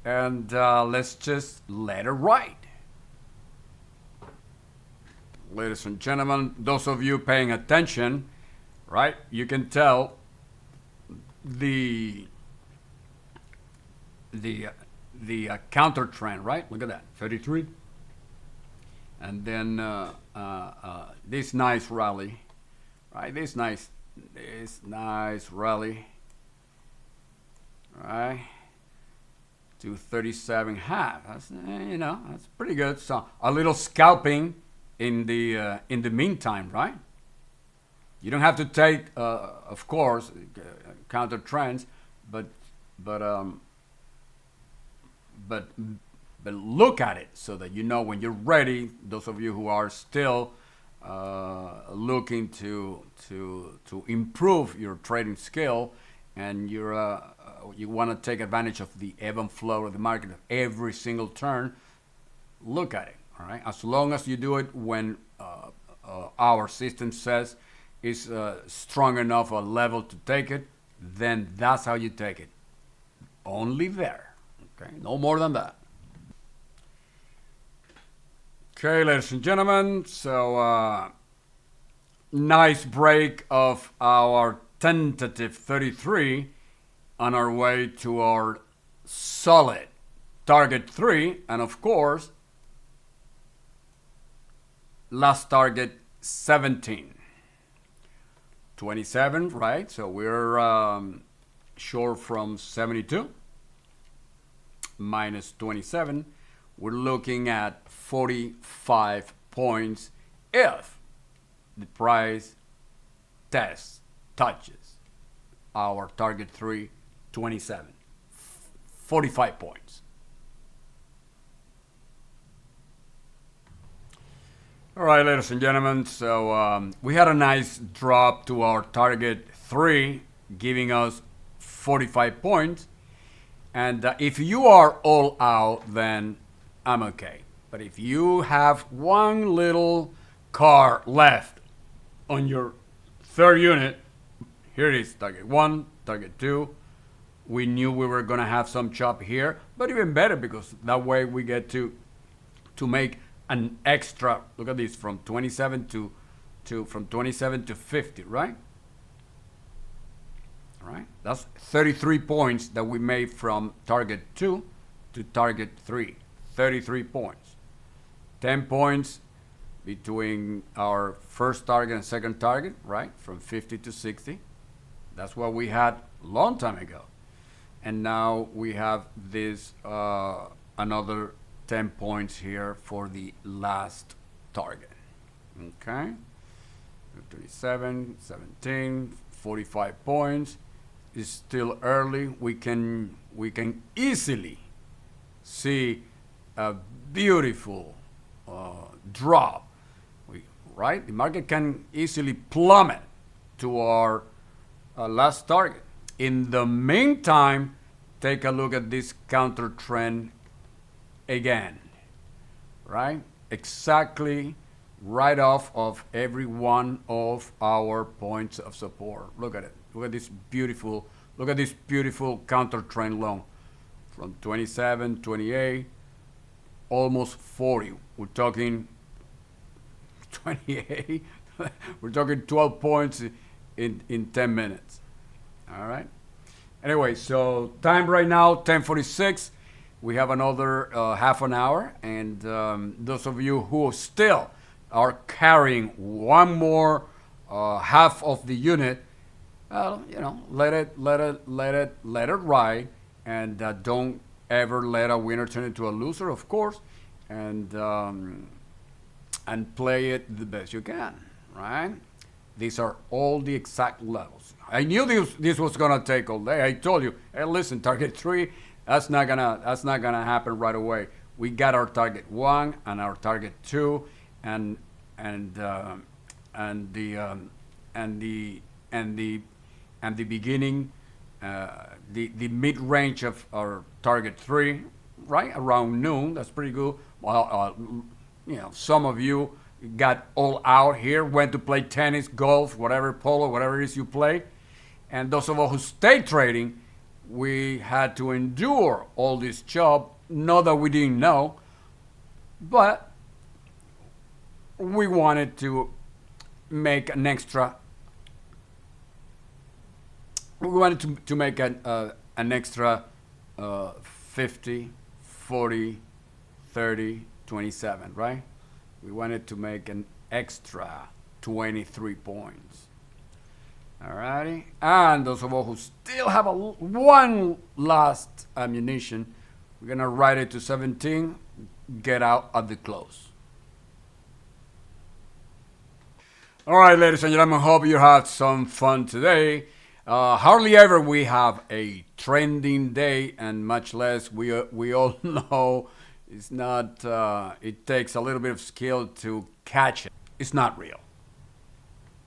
and let's just let it ride. Ladies and gentlemen, those of you paying attention, right, you can tell the counter trend, right? Look at that, 33. And then this nice rally, right? This nice rally, right? To 37.5. That's that's pretty good. So a little scalping in the meantime, right? You don't have to take, of course, counter trends, but look at it so that you know when you're ready. Those of you who are still looking to improve your trading skill, and you want to take advantage of the ebb and flow of the market every single turn, look at it. All right. As long as you do it when our system says is strong enough a level to take it, then that's how you take it. Only there. Okay. No more than that. Okay, ladies and gentlemen, so nice break of our tentative 33 on our way to our solid target 3, and of course, last target 17. 27, right? So we're short from 72 minus 27. We're looking at 45 points if the price touches our target 3, 27. 45 points. All right, ladies and gentlemen, so we had a nice drop to our target 3, giving us 45 points. And if you are all out, then I'm okay. But if you have one little car left on your third unit, here it is, target 1, target 2. We knew we were going to have some chop here, but even better because that way we get to make an extra, look at this, from 27 to 50, right? All right, that's 33 points that we made from target 2 to target 3. 33 points. 10 points between our first target and second target, right? From 50 to 60. That's what we had a long time ago. And now we have this another 10 points here for the last target. Okay. 37, 17, 45 points. It's still early. We can easily see a beautiful drop. Right? The market can easily plummet to our last target. In the meantime, take a look at this counter trend again. Right? Exactly right off of every one of our points of support. Look at it. Look at this beautiful counter trend long from 27, 28, almost 40. We're talking 28. We're talking 12 points in 10 minutes. All right. Anyway, so time right now, 10:46. We have another half an hour, and those of you who still are carrying one more half of the unit, let it ride, and don't ever let a winner turn into a loser, of course, and play it the best you can, right? These are all the exact levels. I knew this was gonna take all day. I told you, hey, listen, target 3, that's not gonna happen right away. We got our target 1 and our target 2, and the beginning the mid-range of our target 3, right around noon. That's pretty good. Well, you know, some of you got all out here, went to play tennis, golf, whatever, polo, whatever it is you play. And those of us who stayed trading, we had to endure all this job. Not that we didn't know, but we wanted to make an extra. We wanted to make an extra 50, 40, 30, 27, right? We wanted to make an extra 23 points. Alrighty, and those of us who still have one last ammunition, we're gonna ride it to 17, get out at the close. All right, ladies and gentlemen, hope you had some fun today. Hardly ever we have a trending day, and much less we all know it's not. It takes a little bit of skill to catch it. It's not real.